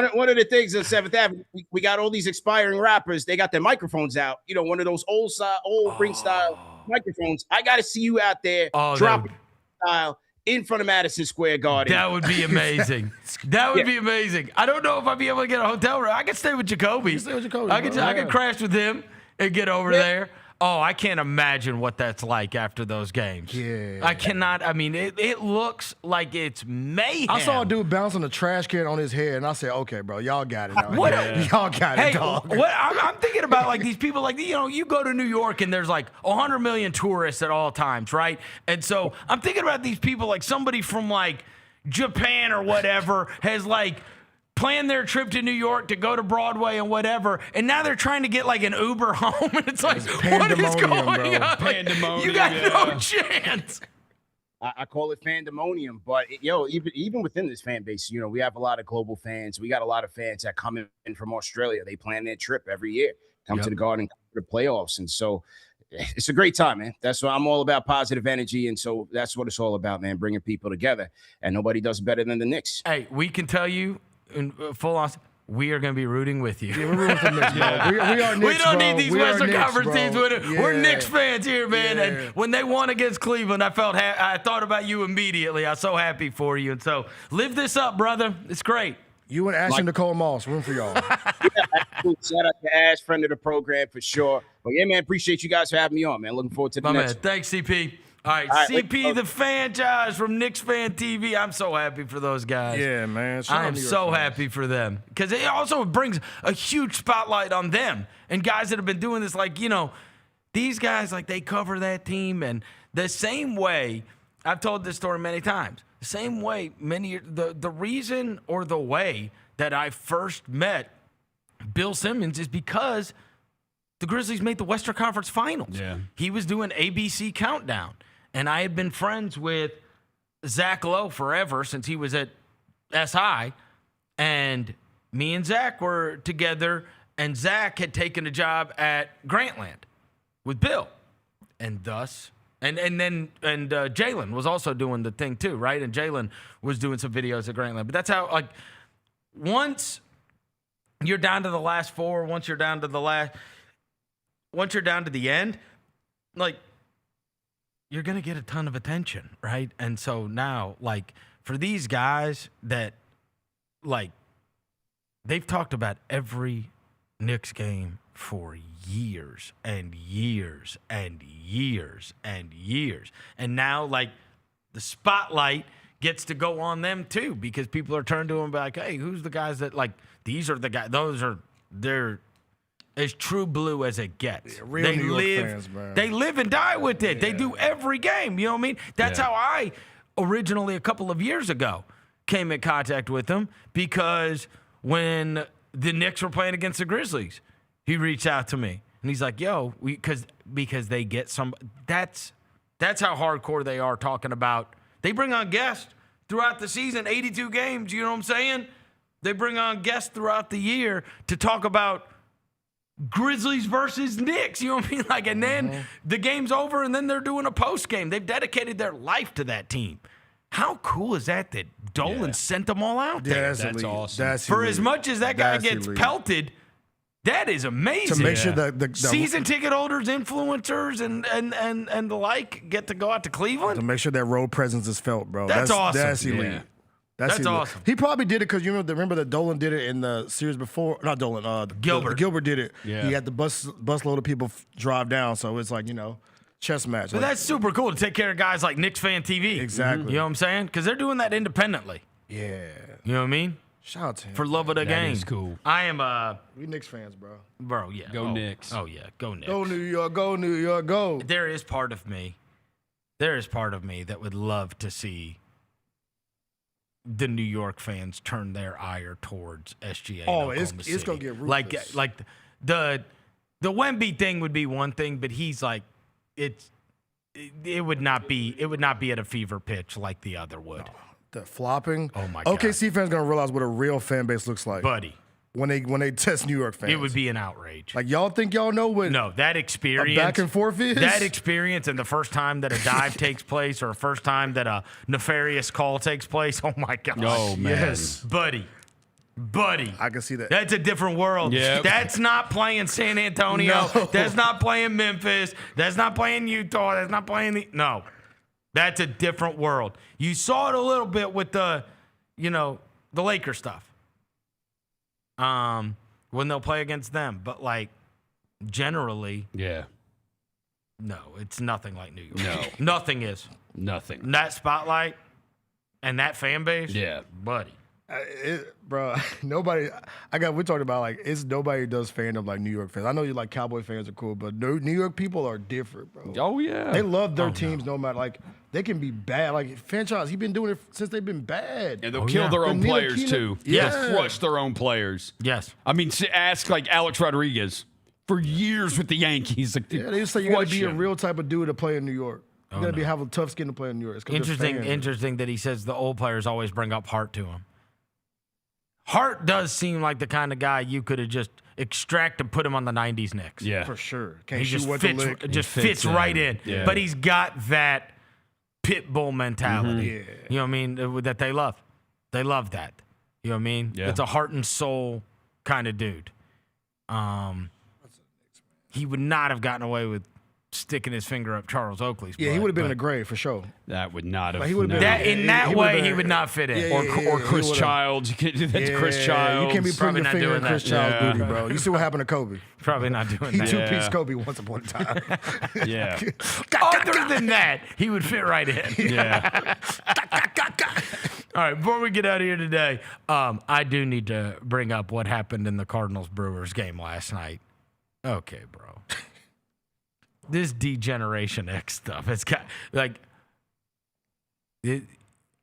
of the things on 7th Avenue, we got all these expiring rappers. They got their microphones out. One of those old ring style microphones. I got to see you out there dropping style in front of Madison Square Garden. That would be amazing. That would be amazing. I don't know if I'd be able to get a hotel room. I could stay with Jacoby. I could crash with him and get over there. Oh, I can't imagine what that's like after those games. Yeah. I cannot. I mean, it looks like it's mayhem. I saw a dude bouncing a trash can on his head, and I said, okay, bro, y'all got it now. What? Y'all got Hey, it, dog. what I'm thinking about, like, these people, like, you know, you go to New York and there's like 100 million tourists at all times, right? And so I'm thinking about these people, like somebody from like Japan or whatever has like planned their trip to New York to go to Broadway and whatever, and now they're trying to get like an Uber home, and it's like, what is going on? Pandemonium, You got no chance. I call it fandemonium, but even within this fan base, you know, we have a lot of global fans. We got a lot of fans that come in from Australia. They plan their trip every year, come to the Garden, come to the playoffs, and so it's a great time, man. That's what I'm all about, positive energy, and so that's what it's all about, man, bringing people together, and nobody does better than the Knicks. Hey, we can tell you in full on, we are going to be rooting with you. Yeah, we're rooting for the Knicks, bro. We are Knicks, we don't need these we Western Knicks, Conference teams. We're Knicks fans here, man. Yeah. And when they won against Cleveland, I thought about you immediately. I was so happy for you. And so live this up, brother. It's great. You and Ash and Nicole Moss, room for y'all. Shout out to Ash, friend of the program for sure. But yeah, man, appreciate you guys for having me on, man. Looking forward to the next one. Thanks, CP. All right, CP the Fanchise from Knicks Fan TV. I'm so happy for those guys. Yeah, man. I am so happy for them because it also brings a huge spotlight on them and guys that have been doing this. Like, you know, these guys, like, they cover that team, and the same way, I've told this story many times, the same way the reason or the way that I first met Bill Simmons is because the Grizzlies made the Western Conference Finals. Yeah. He was doing ABC Countdown. And I had been friends with Zach Lowe forever since he was at SI. And me and Zach were together, and Zach had taken a job at Grantland with Bill. And thus, and Jaylon was also doing the thing too, right? And Jaylon was doing some videos at Grantland. But that's how, like, once you're down to the last four, once you're down to the end, like, you're going to get a ton of attention, right? And so now, like, for these guys that, like, they've talked about every Knicks game for years and years and years and years. And now, like, the spotlight gets to go on them too, because people are turning to them and be like, hey, who's the guys that, like, these are the guys, they're as true blue as it gets. Yeah, real New York fans, man. They live and die with it. Yeah. They do every game. You know what I mean? That's how I originally, a couple of years ago, came in contact with them, because when the Knicks were playing against the Grizzlies, he reached out to me and he's like, yo, because they get some, that's how hardcore they are talking about. They bring on guests throughout the season, 82 games, you know what I'm saying? They bring on guests throughout the year to talk about Grizzlies versus Knicks, you know what I mean? Like, and then the game's over, and then they're doing a post game. They've dedicated their life to that team. How cool is that Dolan sent them all out there? That's awesome. For as much as that guy gets pelted, that is amazing. To make sure that the season ticket holders, influencers, and the like get to go out to Cleveland. To make sure that road presence is felt, bro. That's awesome. That's elite. Yeah. That's awesome. He probably did it because you remember that Dolan did it in the series before. Not Dolan. Gilbert. Gilbert did it. Yeah. He had the busload of people drive down, so it's like, chess match. But that's super cool to take care of guys like Knicks Fan TV. Exactly. You know what I'm saying? Because they're doing that independently. Yeah. You know what I mean? Shout out to him. For love of the game. That is cool. I am we Knicks fans, bro. Bro, yeah. Go Knicks. Oh yeah, go Knicks. Go New York, go New York, go. There is part of me that would love to see the New York fans turn their ire towards SGA. Oh, it's gonna get ruthless. Like the Wemby thing would be one thing, but he's like, it would not be at a fever pitch like the other would. No, the flopping. Oh my God. OKC fans gonna realize what a real fan base looks like, buddy. When they test New York fans, it would be an outrage. Like, y'all think y'all know what? No, that experience, a back and forth is. That experience, and the first time that a dive takes place, or the first time that a nefarious call takes place. Oh my God! Oh man, yes, buddy. I can see that. That's a different world. Yep. That's not playing San Antonio. No. That's not playing Memphis. That's not playing Utah. That's not playing no. That's a different world. You saw it a little bit with the Lakers stuff. When they'll play against them, but like generally, yeah, No, it's nothing like New York. No. Nothing is. Nothing. That spotlight and that fan base. Yeah. Buddy. Bro, nobody. We talked about like it's nobody does fandom like New York fans. I know you like Cowboy fans are cool, but New York people are different, bro. Oh yeah, they love their teams no matter like they can be bad. Like Fanchise, he's been doing it since they've been bad. And they'll kill their own players too. Yeah, They'll crush their own players. Yes, I mean ask like Alex Rodriguez for years with the Yankees. Like, yeah, they just say you got to be a real type of dude to play in New York. You got to have a tough skin to play in New York. Interesting that he says the old players always bring up Hart to him. Hart does seem like the kind of guy you could have just extracted and put him on the 90s Knicks. Yeah. For sure. He just fits right in. Yeah. But he's got that pit bull mentality. Yeah. You know what I mean? That they love. They love that. You know what I mean? Yeah. It's a heart and soul kind of dude. He would not have gotten away with sticking his finger up Charles Oakley's butt. Yeah, he would have been in the grave for sure. That would not have. He would have been in that way. He would not fit in. Or Chris Childs. You can't do that to Chris Childs. You can't be putting your finger in Chris Childs' booty, bro. You see what happened to Kobe? Probably not doing that. He two-piece Kobe once upon a time. Yeah. Other than that, he would fit right in. Yeah. All right, before we get out of here today, I do need to bring up what happened in the Cardinals-Brewers game last night. Okay, bro. This Degeneration X stuff. It's got, like,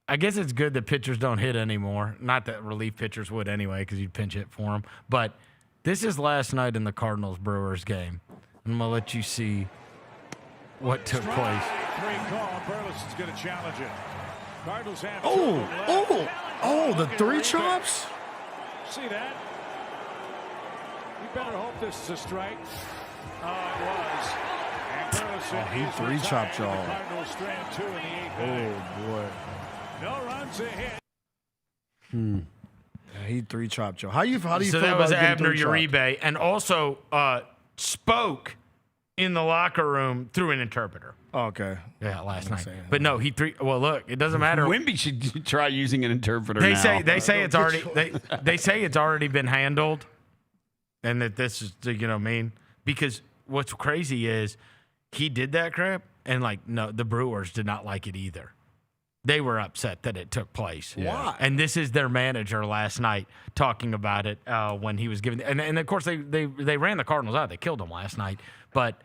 I guess it's good that pitchers don't hit anymore. Not that relief pitchers would anyway, because you'd pinch hit for them. But this is last night in the Cardinals-Brewers game. I'm going to let you see what took place. Broyles is going to challenge it. Cardinals have the three chops? See that? You better hope this is a strike. It was. He three chopped y'all. Boy. No runs ahead. Yeah, he three chopped y'all. How do you So feel that about was getting Abner three chopped? Uribe, and also spoke in the locker room through an interpreter. Okay. Yeah, last night. But no, Well, look, it doesn't matter. Wemby should try using an interpreter. They now. say it's already they say it's already been handled, and that this is, you know what I mean? Because what's crazy is he did that crap, and no, the Brewers did not like it either. They were upset that it took place. Why? And this is their manager last night talking about it when he was giving. And of course they ran the Cardinals out. They killed them last night. But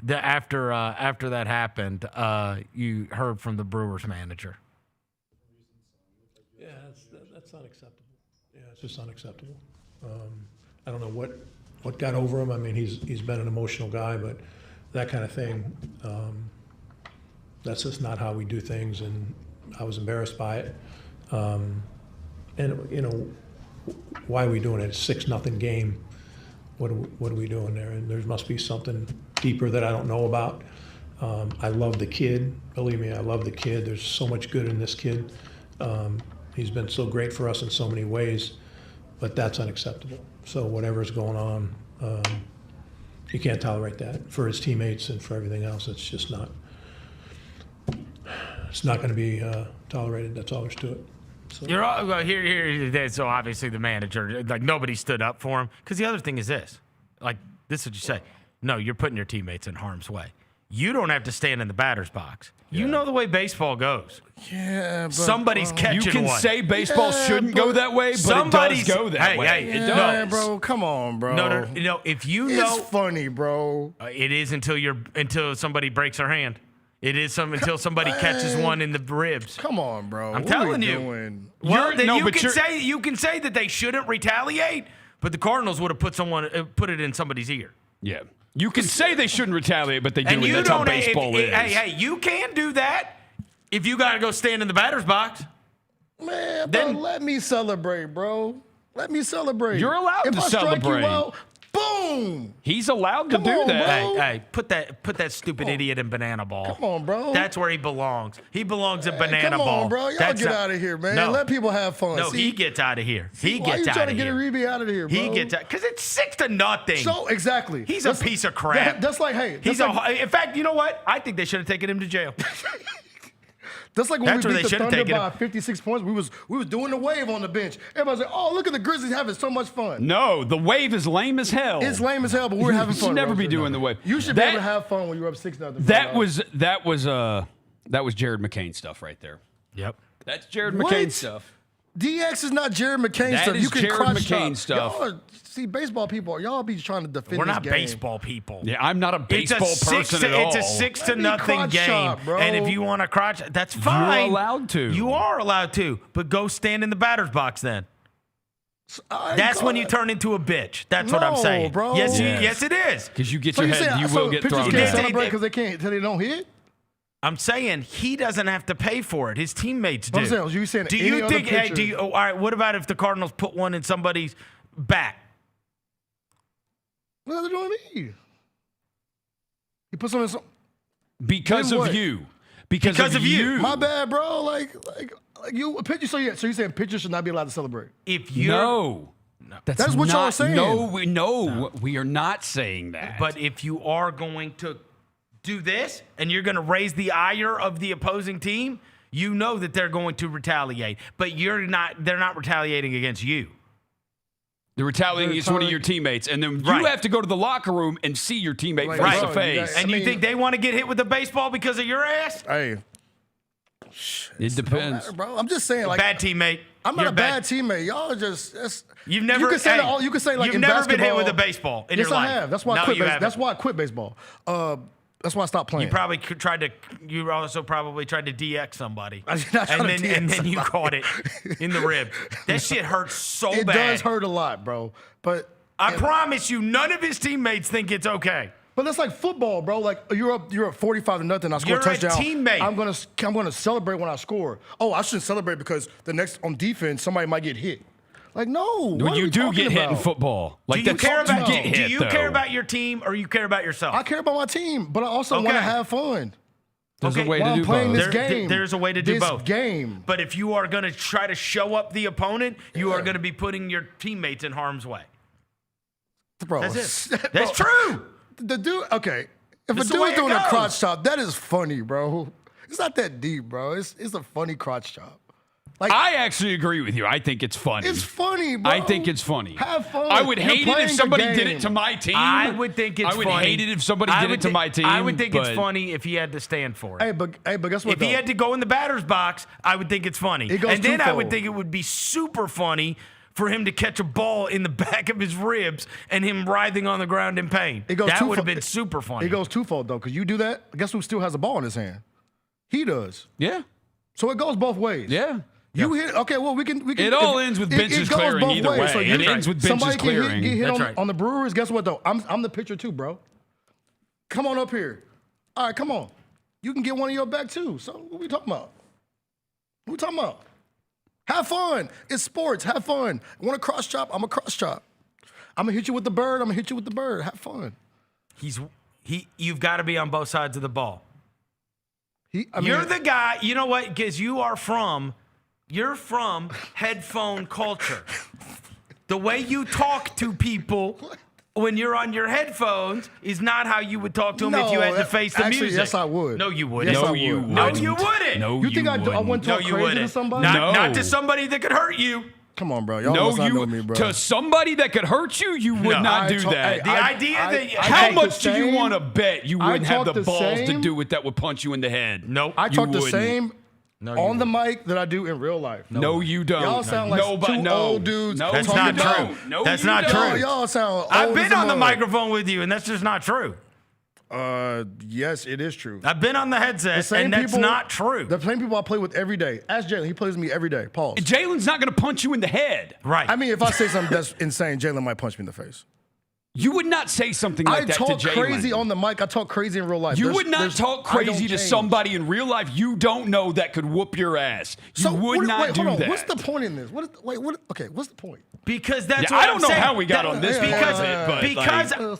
after that happened, you heard from the Brewers manager. Yeah, that's unacceptable. Yeah, it's just unacceptable. I don't know what got over him. I mean, he's been an emotional guy, but that kind of thing, that's just not how we do things, and I was embarrassed by it. And, why are we doing it? It's 6-0 game. What are we doing there? And there must be something deeper that I don't know about. I love the kid. Believe me, I love the kid. There's so much good in this kid. He's been so great for us in so many ways, but that's unacceptable. So whatever's going on, you can't tolerate that for his teammates and for everything else. It's just not. It's not going to be tolerated. That's all there's to it. So. You're all, well, here. So obviously the manager, nobody stood up for him. Because the other thing is this, this is what you say. No, you're putting your teammates in harm's way. You don't have to stand in the batter's box. Yeah. You know the way baseball goes. Yeah, but somebody's catching one. You can say baseball shouldn't go that way, but somebody's, it does go that way. Hey, it does. Bro, come on, bro. No. If you know, it's funny, bro. It is until somebody breaks their hand. It is until somebody catches one in the ribs. Come on, bro. I'm telling you. Well, you can say that they shouldn't retaliate, but the Cardinals would have put it in somebody's ear. Yeah. You can say they shouldn't retaliate, but they do. And that's how baseball is. Hey, you can do that if you got to go stand in the batter's box. Man, then let me celebrate, bro. Let me celebrate. You're allowed to celebrate. Strike you out, boom. He's allowed to do that. Bro. Hey, put that stupid idiot in banana ball. Come on, bro. That's where he belongs. He belongs in banana ball. Come on, bro. Y'all get out of here, man. Let people have fun. No, he gets out of here. He gets out of here. Why are you trying to get Uribe out of here, bro? He gets out because it's 6-0. So exactly. He's a piece of crap. That's like, hey. In fact, you know what? I think they should have taken him to jail. That's like when That's we where beat they the should have Thunder taken by him. 56 points. We was doing the wave on the bench. Everybody's like, oh, look at the Grizzlies having so much fun. No, the wave is lame as hell. It's lame as hell, but we're having You fun. should never be Roger. doing the wave. You should be able to have fun when you're up 6-0. That was Jared McCain stuff right there. Yep. That's Jared What? McCain stuff. DX is not Jared McCain That stuff. is You can Jared crotch McCain chop. stuff. Y'all see, baseball people, y'all be trying to defend We're this not game. baseball people. Yeah, I'm not a baseball person at all. It's a 6-0 crotch game. chop, bro. And if you want to crotch, that's fine. You're allowed to. You are allowed to, but go stand in the batter's box then. That's when you turn into a bitch. That's what I'm No, saying. bro. Yes, it is. Because you get So your you head, saying- you so will get pitchers thrown can't out. celebrate because they don't hit? I'm saying he doesn't have to pay for it. His teammates do. I'm saying, you saying do any you other think? Hey, pitcher- all right. What about if the Cardinals put one in somebody's back? What are they doing to me? He put something in some. Because Then of what? you. Because of you. My bad, bro. Like you a pitcher. So you're saying pitchers should not be allowed to celebrate? If you No. That's what y'all are saying. No, we are not saying that. But if you are going to do this and you're going to raise the ire of the opposing team, you know that they're going to retaliate. But you're not. They're not retaliating against you. They're retaliating against one of your teammates, and then you have to go to the locker room and see your teammate face to face. And you think they want to get hit with a baseball because of your ass? Hey, it depends, bro. I'm just saying, like bad teammate. I'm not You're a bad teammate. Y'all are just You've never. You can say hey, that. You can say like you've in never basketball. been hit with a baseball in yes, your life. I have. That's why I No, quit. you haven't. That's why I quit baseball. That's why I stopped playing. You probably tried to. You also probably tried to DX somebody, I did not try to DX and then you somebody. caught it in the rib. That shit hurts so It bad. does hurt a lot, bro. But I promise you, none of his teammates think it's okay. But that's like football, bro. Like you're up 45-0. I score You're a touchdown. a teammate. I'm gonna celebrate when I score. Oh, I shouldn't celebrate because the next on defense somebody might get hit. Like no. When you do get hit in football, like do you care about get hit, Do you though. care about your team or you care about yourself? I care about my team, but I also want to have fun. There's a way While to I'm do playing both. this game. There's a way to do this both. game. But if you are going to try to show up the opponent, you are going to be putting your teammates in harm's way. Bro, That's it. That's true. The dude, okay. If That's a the way dude's it doing a goes. crotch chop, that is funny, bro. It's not that deep, bro. It's a funny crotch chop. Like I actually agree with you. I think it's funny. it's funny, bro. I think it's funny. Have fun. I would You're hate it if playing a somebody did game. it to my team. I would think it's I would funny. hate it if somebody did it to my team. I would think it's but- funny if he had to stand for it. Hey, but guess what? If he had to go in the batter's box, I would think it's funny. It goes And then I would twofold. think it would be super funny for him to catch a ball in the back of his ribs and him writhing on the ground in pain. It goes That would have twofold. been super funny. It goes twofold though, because you do that. Guess who still has a ball in his hand? He does. Yeah. So it goes both ways. Yeah. You hit. Okay, well we can. It all ends with benches goes clearing both either ways. way. So It you- ends with benches somebody clearing. Get hit That's on, right. on the Brewers. Guess what though? I'm the pitcher too, bro. Come on up here. All right, come on. You can get one of your back too. So what we talking about? What we talking about? Have fun. It's sports. Have fun. Want to cross chop? I'm a cross chop. I'm gonna hit you with the bird. I'm gonna hit you with the bird. Have fun. You've got to be on both sides of the ball. I mean, You're the guy, you know what? Because you're from headphone culture. The way you talk to people when you're on your headphones is not how you would talk to them if you had to face the actually, music. yes, I would. No, you wouldn't. Yes, I No, would. you No, wouldn't. you wouldn't. No, You think I wouldn't. wouldn't No, talk you crazy wouldn't. to somebody? Not to somebody that could hurt you. Come on, bro. Y'all No, must not you know me, bro. to somebody that could hurt you, you would No. not I do talk- that. hey, The idea that How talk much the do you same- want to bet you I wouldn't have talk the the balls to same- do it that would punch you in the head? Nope. I You talk the wouldn't. same No, on the mic that I do in real life. No, you don't. Y'all sound like two old dudes. No, That's you not don't. true. No, That's you not don't. true. Y'all sound old I've as been a on the mug. microphone with you, and that's just not true. Yes, it is true. I've been on the headset, and that's not true. The same people I play with every day. Ask Jaylon. He plays with me every day. Pause. Jalen's not going to punch you in the head. Right. I mean, if I say something that's insane, Jaylon might punch me in the face. You would not say something like I that to talk Jaylon. crazy on the mic. I talk crazy in real life. You would not talk I don't crazy to change. somebody in real life you don't know that could whoop your ass. You So would not wait, do hold on. that. What's the point in this? Okay, what's the point? Because that's Yeah, what I don't I'm know saying. how we got on this part of it,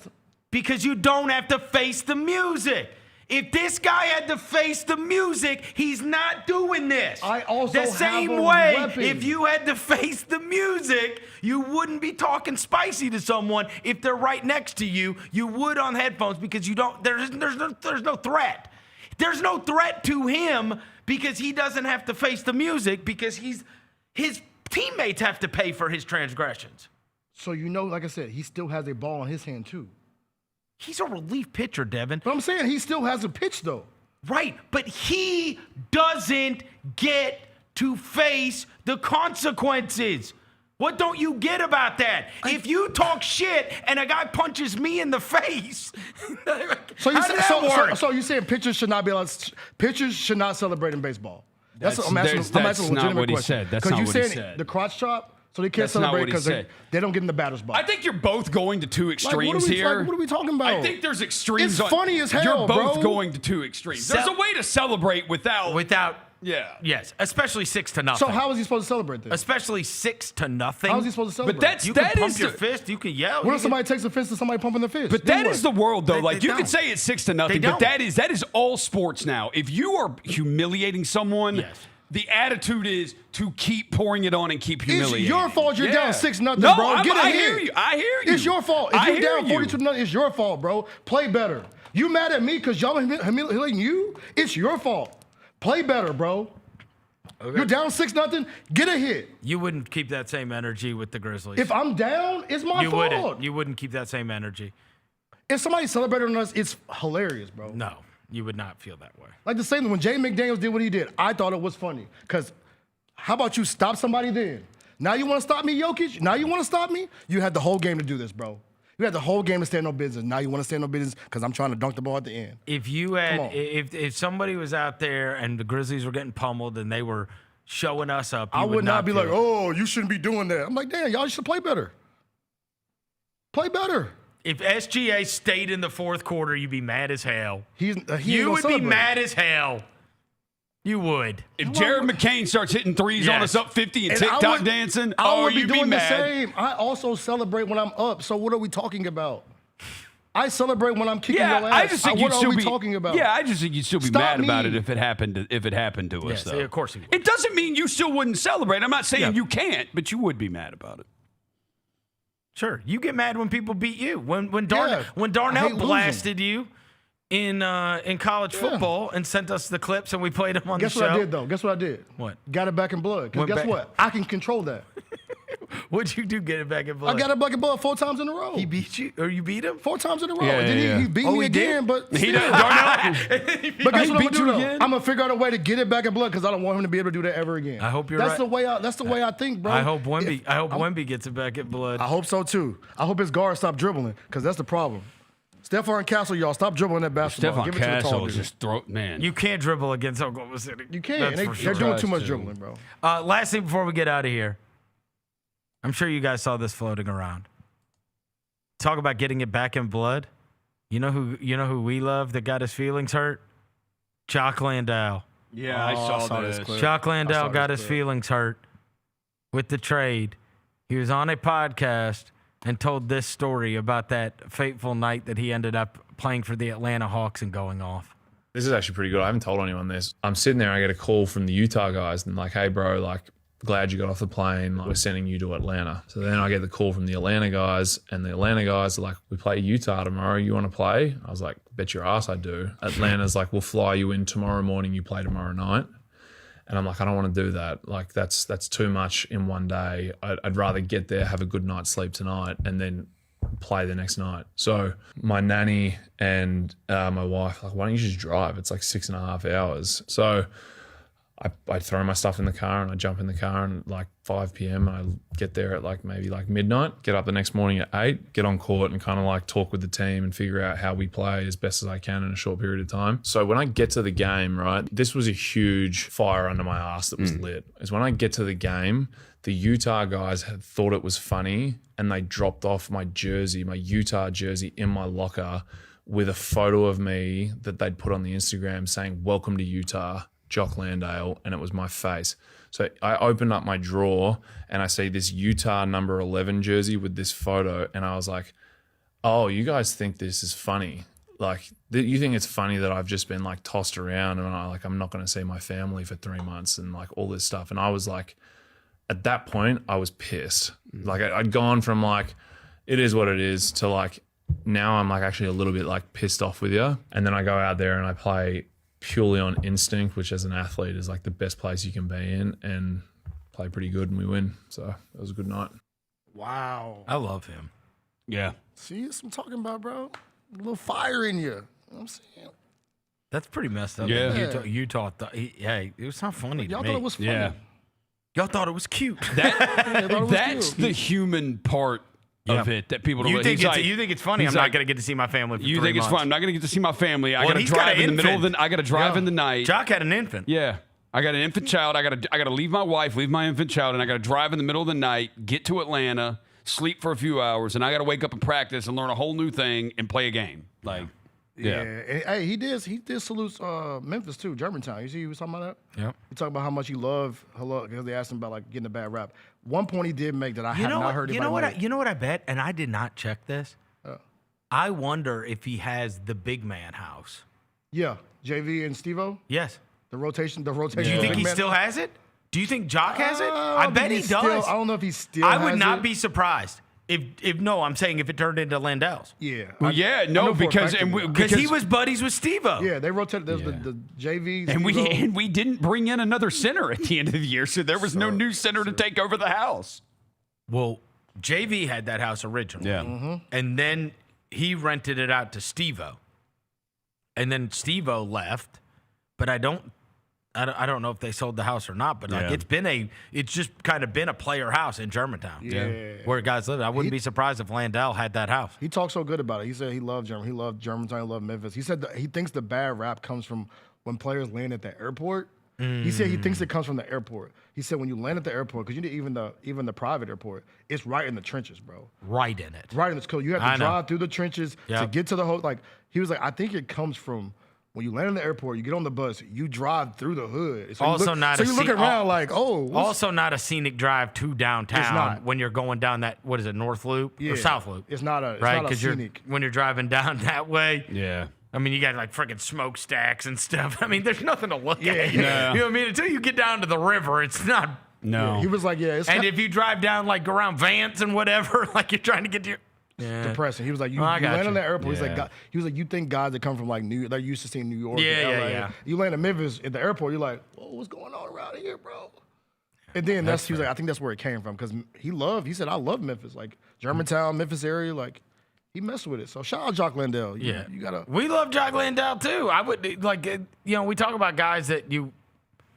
but, because you don't have to face the music. If this guy had to face the music, he's not doing this. I also the have same a way, weapon. if you had to face the music, you wouldn't be talking spicy to someone if they're right next to you. You would on headphones because you don't. There's no threat. There's no threat to him because he doesn't have to face the music because his teammates have to pay for his transgressions. So like I said, he still has a ball in his hand too. He's a relief pitcher, Devin. But I'm saying he still has a pitch though. Right, but he doesn't get to face the consequences. What don't you get about that? If you talk shit and a guy punches me in the face, how does that work? So you saying pitchers should not celebrate in baseball? I'm asking a legitimate question. That's not what he said. Because you said the crotch chop, so they can't celebrate because they don't get in the batter's box. I think you're both going to two extremes here. What are we talking about? I think there's extremes. It's funny as hell, You're both bro. going to two extremes. There's a way to celebrate without. Yeah. Yes, especially 6-0. So how is he supposed to celebrate this? Especially 6-0. How is he supposed to celebrate? But you can pump your fist. You can yell. What if somebody takes offense to somebody pumping their fist? But that is the world, though. Like you can say it's 6-0, but that is all sports now. If you are humiliating someone, the attitude is to keep pouring it on and keep humiliating. It's your fault you're down 6-0, no, bro. I hear you. I hear you. It's your fault. If you're down 42-0, it's your fault, bro. Play better. You mad at me because y'all humiliating you? It's your fault. Play better, bro. Okay. You're down 6-0. Get a hit. You wouldn't keep that same energy with the Grizzlies. If I'm down, it's my fault. You wouldn't keep that same energy. If somebody celebrated on us, it's hilarious, bro. No, you would not feel that way. Like the same when Jay McDaniels did what he did, I thought it was funny. Because how about you stop somebody then? Now you want to stop me, Jokic? Now you want to stop me? You had the whole game to do this, bro. You had the whole game to stand on business. Now you want to stand on business because I'm trying to dunk the ball at the end. If you had, if somebody was out there and the Grizzlies were getting pummeled and they were showing us up, I would not be like, oh, you shouldn't be doing that. I'm like, damn, y'all should play better. Play better. If SGA stayed in the fourth quarter, you'd be mad as hell. You would be mad as hell. You would. If Jared McCain starts hitting threes on us up 50 and TikTok dancing, you'd be mad. The same. I also celebrate when I'm up. So what are we talking about? I celebrate when I'm kicking your ass. I just think you'd still be talking about? Yeah, I just think you'd still be mad about it if it happened to us. Though. Of course you would. It doesn't mean you still wouldn't celebrate. I'm not saying you can't, but you would be mad about it. Sure, you get mad when people beat you. When Darnell blasted you in college football and sent us the clips and we played them on the show. Guess what I did though? Guess what I did? What? Got it back in blood. Because guess what? I can control that. What'd you do? Get it back in blood? I got it back in blood 4 times in a row. He beat you, or you beat him 4 times in a row. And then he beat me again, but he still. didn't. Darnell. But guess what I'm gonna do though? I'm gonna figure out a way to get it back in blood because I don't want him to be able to do that ever again. I hope you're That's right. That's the way I think, bro. I hope Wemby gets it back in blood. I hope so too. I hope his guards stop dribbling because that's the problem. Stephon Castle, y'all, stop dribbling that basketball. Stephon Castle just throw, man. You can't dribble against Oklahoma City. You can't. They're doing too much dribbling, bro. Last thing before we get out of here. I'm sure you guys saw this floating around. Talk about getting it back in blood. You know who we love that got his feelings hurt? Jock Landale. Yeah, I saw this. Jock Landale got his feelings hurt with the trade. He was on a podcast and told this story about that fateful night that he ended up playing for the Atlanta Hawks and going off. This is actually pretty good. I haven't told anyone this. I'm sitting there, I get a call from the Utah guys and like, hey bro, like, glad you got off the plane. Like, we're sending you to Atlanta. So then I get the call from the Atlanta guys, and the Atlanta guys are like, we play Utah tomorrow. You want to play? I was like, bet your ass I do. Atlanta's like, we'll fly you in tomorrow morning. You play tomorrow night. And I'm like, I don't want to do that. Like, that's too much in one day. I'd rather get there, have a good night's sleep tonight, and then play the next night. So my nanny and my wife, like, why don't you just drive? It's like 6.5 hours. So I throw my stuff in the car and I jump in the car and like 5 p.m. and I get there at like maybe like midnight, get up the next morning at 8, get on court and kind of like talk with the team and figure out how we play as best as I can in a short period of time. So when I get to the game, right, this was a huge fire under my ass that was lit. Is when I get to the game, the Utah guys had thought it was funny and they dropped off my jersey, my Utah jersey in my locker with a photo of me that they'd put on the Instagram saying, welcome to Utah, Jock Landale, and it was my face. So I opened up my drawer and I see this Utah number 11 jersey with this photo, and I was like, oh, you guys think this is funny. Like, you think it's funny that I've just been like tossed around and I'm not going to see my family for 3 months and like all this stuff. And I was like, at that point, I was pissed. Like I'd gone from like, it is what it is to like, now I'm like actually a little bit like pissed off with you. And then I go out there and I play purely on instinct, which as an athlete is like the best place you can be in, and play pretty good and we win. So it was a good night. Wow. I love him. Yeah. See, that's what I'm talking about, bro. A little fire in you. You know what I'm saying? That's pretty messed up. Yeah. Utah hey, it was not funny Y'all to me. thought it was funny. Yeah. Y'all thought it was cute. That's the human part of it that people don't. You think it's funny? I'm not going to get to see my family for 3 months. You think it's fun? I'm not going to get to see my family. I Well, got to he's got drive an in the middle of infant. the. I got to drive in the night. Jock had an infant. Yeah. I got an infant child. I got to leave my wife, leave my infant child, and I got to drive in the middle of the night, get to Atlanta, sleep for a few hours, and I got to wake up and practice and learn a whole new thing and play a game. Like, Yeah. And, hey, he did salute Memphis too, Germantown. You see, he was talking about that. Yep. He talked about how much he loved because they asked him about like getting a bad rap. One point he did make that I have not heard. You know what I bet, and I did not check this. I wonder if he has the big man house. Yeah, JV and Steve-O. Yes. The rotation. Do you think he still has it? Do you think Jock has it? I bet he does. I don't know if he still. I would not be surprised if no. I'm saying if it turned into Landale's. Yeah. Because he was buddies with Steve-O. Yeah, they rotated. There's the JV. And we didn't bring in another center at the end of the year, so there was no new center to take over the house. Well, JV had that house originally. Yeah. And then he rented it out to Steve-O. And then Steve-O left, but I don't know if they sold the house or not, but it's just kind of been a player house in Germantown. Yeah. Where guys live. I wouldn't be surprised if Landale had that house. He talked so good about it. He said he loved German. He loved Germantown. He loved Memphis. He said that he thinks the bad rap comes from when players land at the airport. He said he thinks it comes from the airport. He said when you land at the airport, because even the private airport, it's right in the trenches, bro. Right in it. Right in the school. You have to drive through the trenches to get to the hotel. Like he was like, I think it comes from when you land in the airport, you get on the bus, you drive through the hood. So Also you look around like, oh. Also not a scenic drive to downtown It's not. when you're going down that, what is it, North Loop or South Loop? It's not a right? Because when you're driving down that way. Yeah. I mean, you got like freaking smokestacks and stuff. I mean, there's nothing to look at. Yeah. You know what I mean? Until you get down to the river, it's not. No. Yeah, he was like, and if you drive down like around Vance and whatever, like you're trying to get to your. Depressing. He was like, you land in the airport. He was like, you think guys that come from like New, they're used to seeing New York. Yeah. You land in Memphis at the airport, you're like, whoa, what's going on around here, bro? And then he was like, I think that's where it came from because he said, I love Memphis, like Germantown, Memphis area, like he messed with it. So shout out Jock Landale. You gotta. We love Jock Landale too. I would like, we talk about guys that you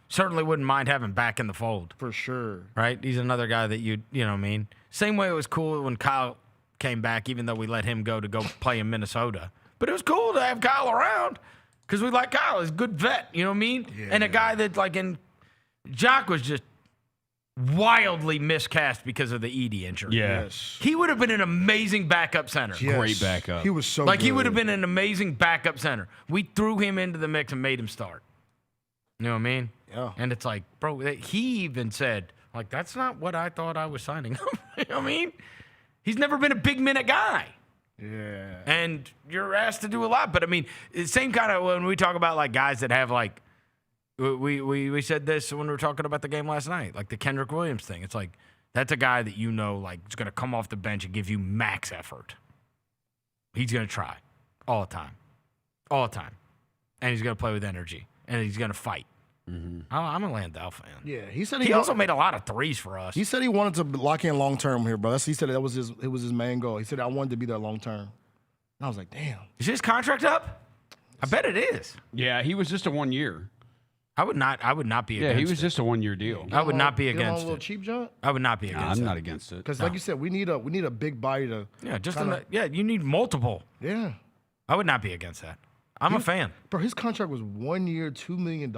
certainly wouldn't mind having back in the fold for sure. Right? He's another guy that you know what I mean. Same way it was cool when Kyle came back, even though we let him go play in Minnesota. But it was cool to have Kyle around because we like Kyle. He's a good vet, you know what I mean? Yeah. And a guy that, Jock was just wildly miscast because of the Edey injury. Yeah. Yes. He would have been an amazing backup center. Yes. Great backup. He was so He good. would have been an amazing backup center. We threw him into the mix and made him start. You know what I mean? Yeah. And it's like, bro, he even said, that's not what I thought I was signing up. You know what I mean? He's never been a big minute guy. Yeah. And you're asked to do a lot. But, I mean, same kind of when we talk about, guys that have, we said this when we were talking about the game last night, like the Kendrick Williams thing. It's like, that's a guy that you know, is going to come off the bench and give you max effort. He's going to try all the time. All the time. And he's going to play with energy. And he's going to fight. Mm-hmm. I'm a Landale fan. Yeah, he said he also made a lot of threes for us. He said he wanted to lock in long term here, bro. He said it was his main goal. He said I wanted to be there long term. And I was like, damn. Is his contract up? I bet it is. Yeah, he was just a 1 year. I would not be against it. Yeah, he was just a 1 year deal. I would not be against it. A little cheap jump? I would not be against it. I'm not against it. Because like you said, we need a big body to. Yeah, you need multiple. Yeah. I would not be against that. I'm a fan. Bro, his contract was 1 year, $2 million.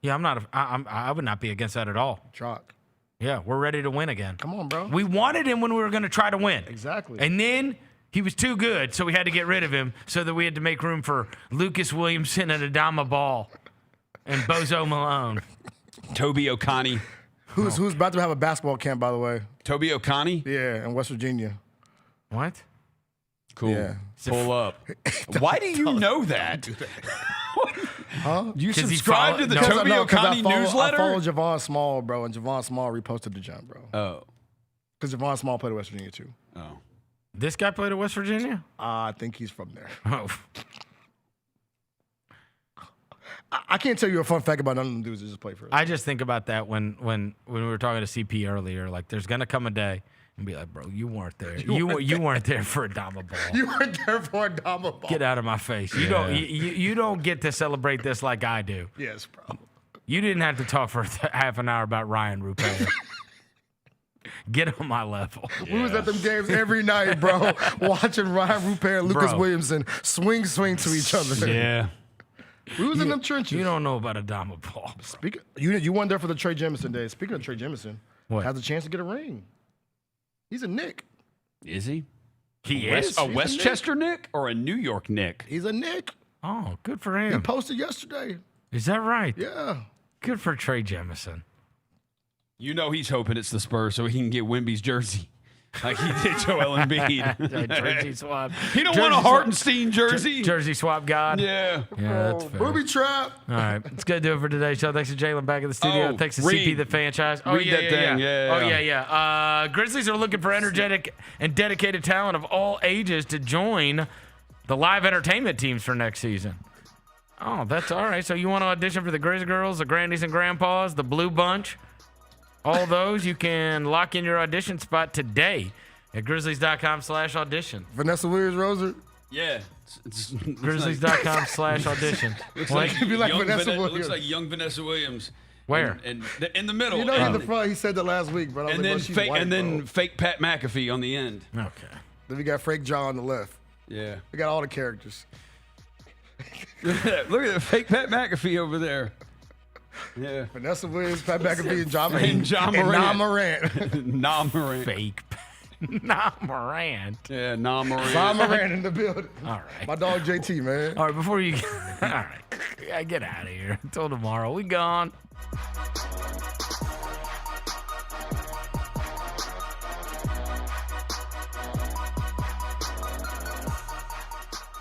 Yeah, I would not be against that at all. Jock. Yeah, we're ready to win again. Come on, bro. We wanted him when we were going to try to win. Exactly. And then he was too good, so we had to get rid of him so that we had to make room for Lucas Williamson and Adama Ball and Bozo Malone. Toby O'Connie. Who's about to have a basketball camp, by the way. Toby O'Connie? Yeah, in West Virginia. What? Cool. Yeah. Pull up. Why do you know that? Huh? You subscribe to the Toby O'Connie newsletter? I follow Javon Small, bro, and Javon Small reposted the jump, bro. Oh. Because Javon Small played at West Virginia, too. Oh. This guy played at West Virginia? I think he's from there. Oh. I can't tell you a fun fact about none of them dudes that just play for us. I just think about that when we were talking to CP earlier. Like, there's gonna come a day and be like, bro, you weren't there. You weren't there for Adama Ball. You weren't there for Adama Ball. Get out of my face. You don't get to celebrate this like I do. Yes, bro. You didn't have to talk for half an hour about Ryan Rupert. Get on my level. We was at them games every night, bro, watching Ryan Rupert and Lucas Williamson swing to each other. Yeah. We was in them trenches. You don't know about Adama Ball. You weren't there for the Trey Jemison days. Speaking of Trey Jemison, what? Has a chance to get a ring. He's a Knick. Is he? He is? A Westchester Knick or a New York Knick? He's a Knick. Oh, good for him. He posted yesterday. Is that right? Yeah. Good for Trey Jemison. You know he's hoping it's the Spurs so he can get Wemby's jersey. Like he did Joel Embiid. Jersey swap. He don't want a Hartenstein jersey. Jersey swap god. Yeah. Yeah, that's fair. Booby trap. All right. Let's go do it for today's show. Thanks to Jaylon back in the studio. Thanks to CP the Fanchise. Read that thing. Yeah. Oh, yeah. Grizzlies are looking for energetic and dedicated talent of all ages to join the live entertainment teams for next season. Oh, that's all right. So you want to audition for the Grizz Girls, the Grandies and Grandpas, the Blue Bunch? All those, you can lock in your audition spot today at grizzlies.com/audition. Vanessa Williams-Roser? Yeah. Grizzlies.com/audition. Looks like Vanessa Williams. Looks like young Vanessa Williams. Where? And in the middle. You know, in the front. He said that last week, but I was fake Pat McAfee on the end. Okay. Then we got fake John on the left. Yeah. We got all the characters. Look at that fake Pat McAfee over there. Yeah. Vanessa Williams, Pat McAfee, and John Morant. And John Morant. Nah Morant. Fake Nah Morant. Yeah, Nah Morant. John Morant in the building. All right. My dog JT, man. All right, before you all right. Get out of here. Until tomorrow. We gone.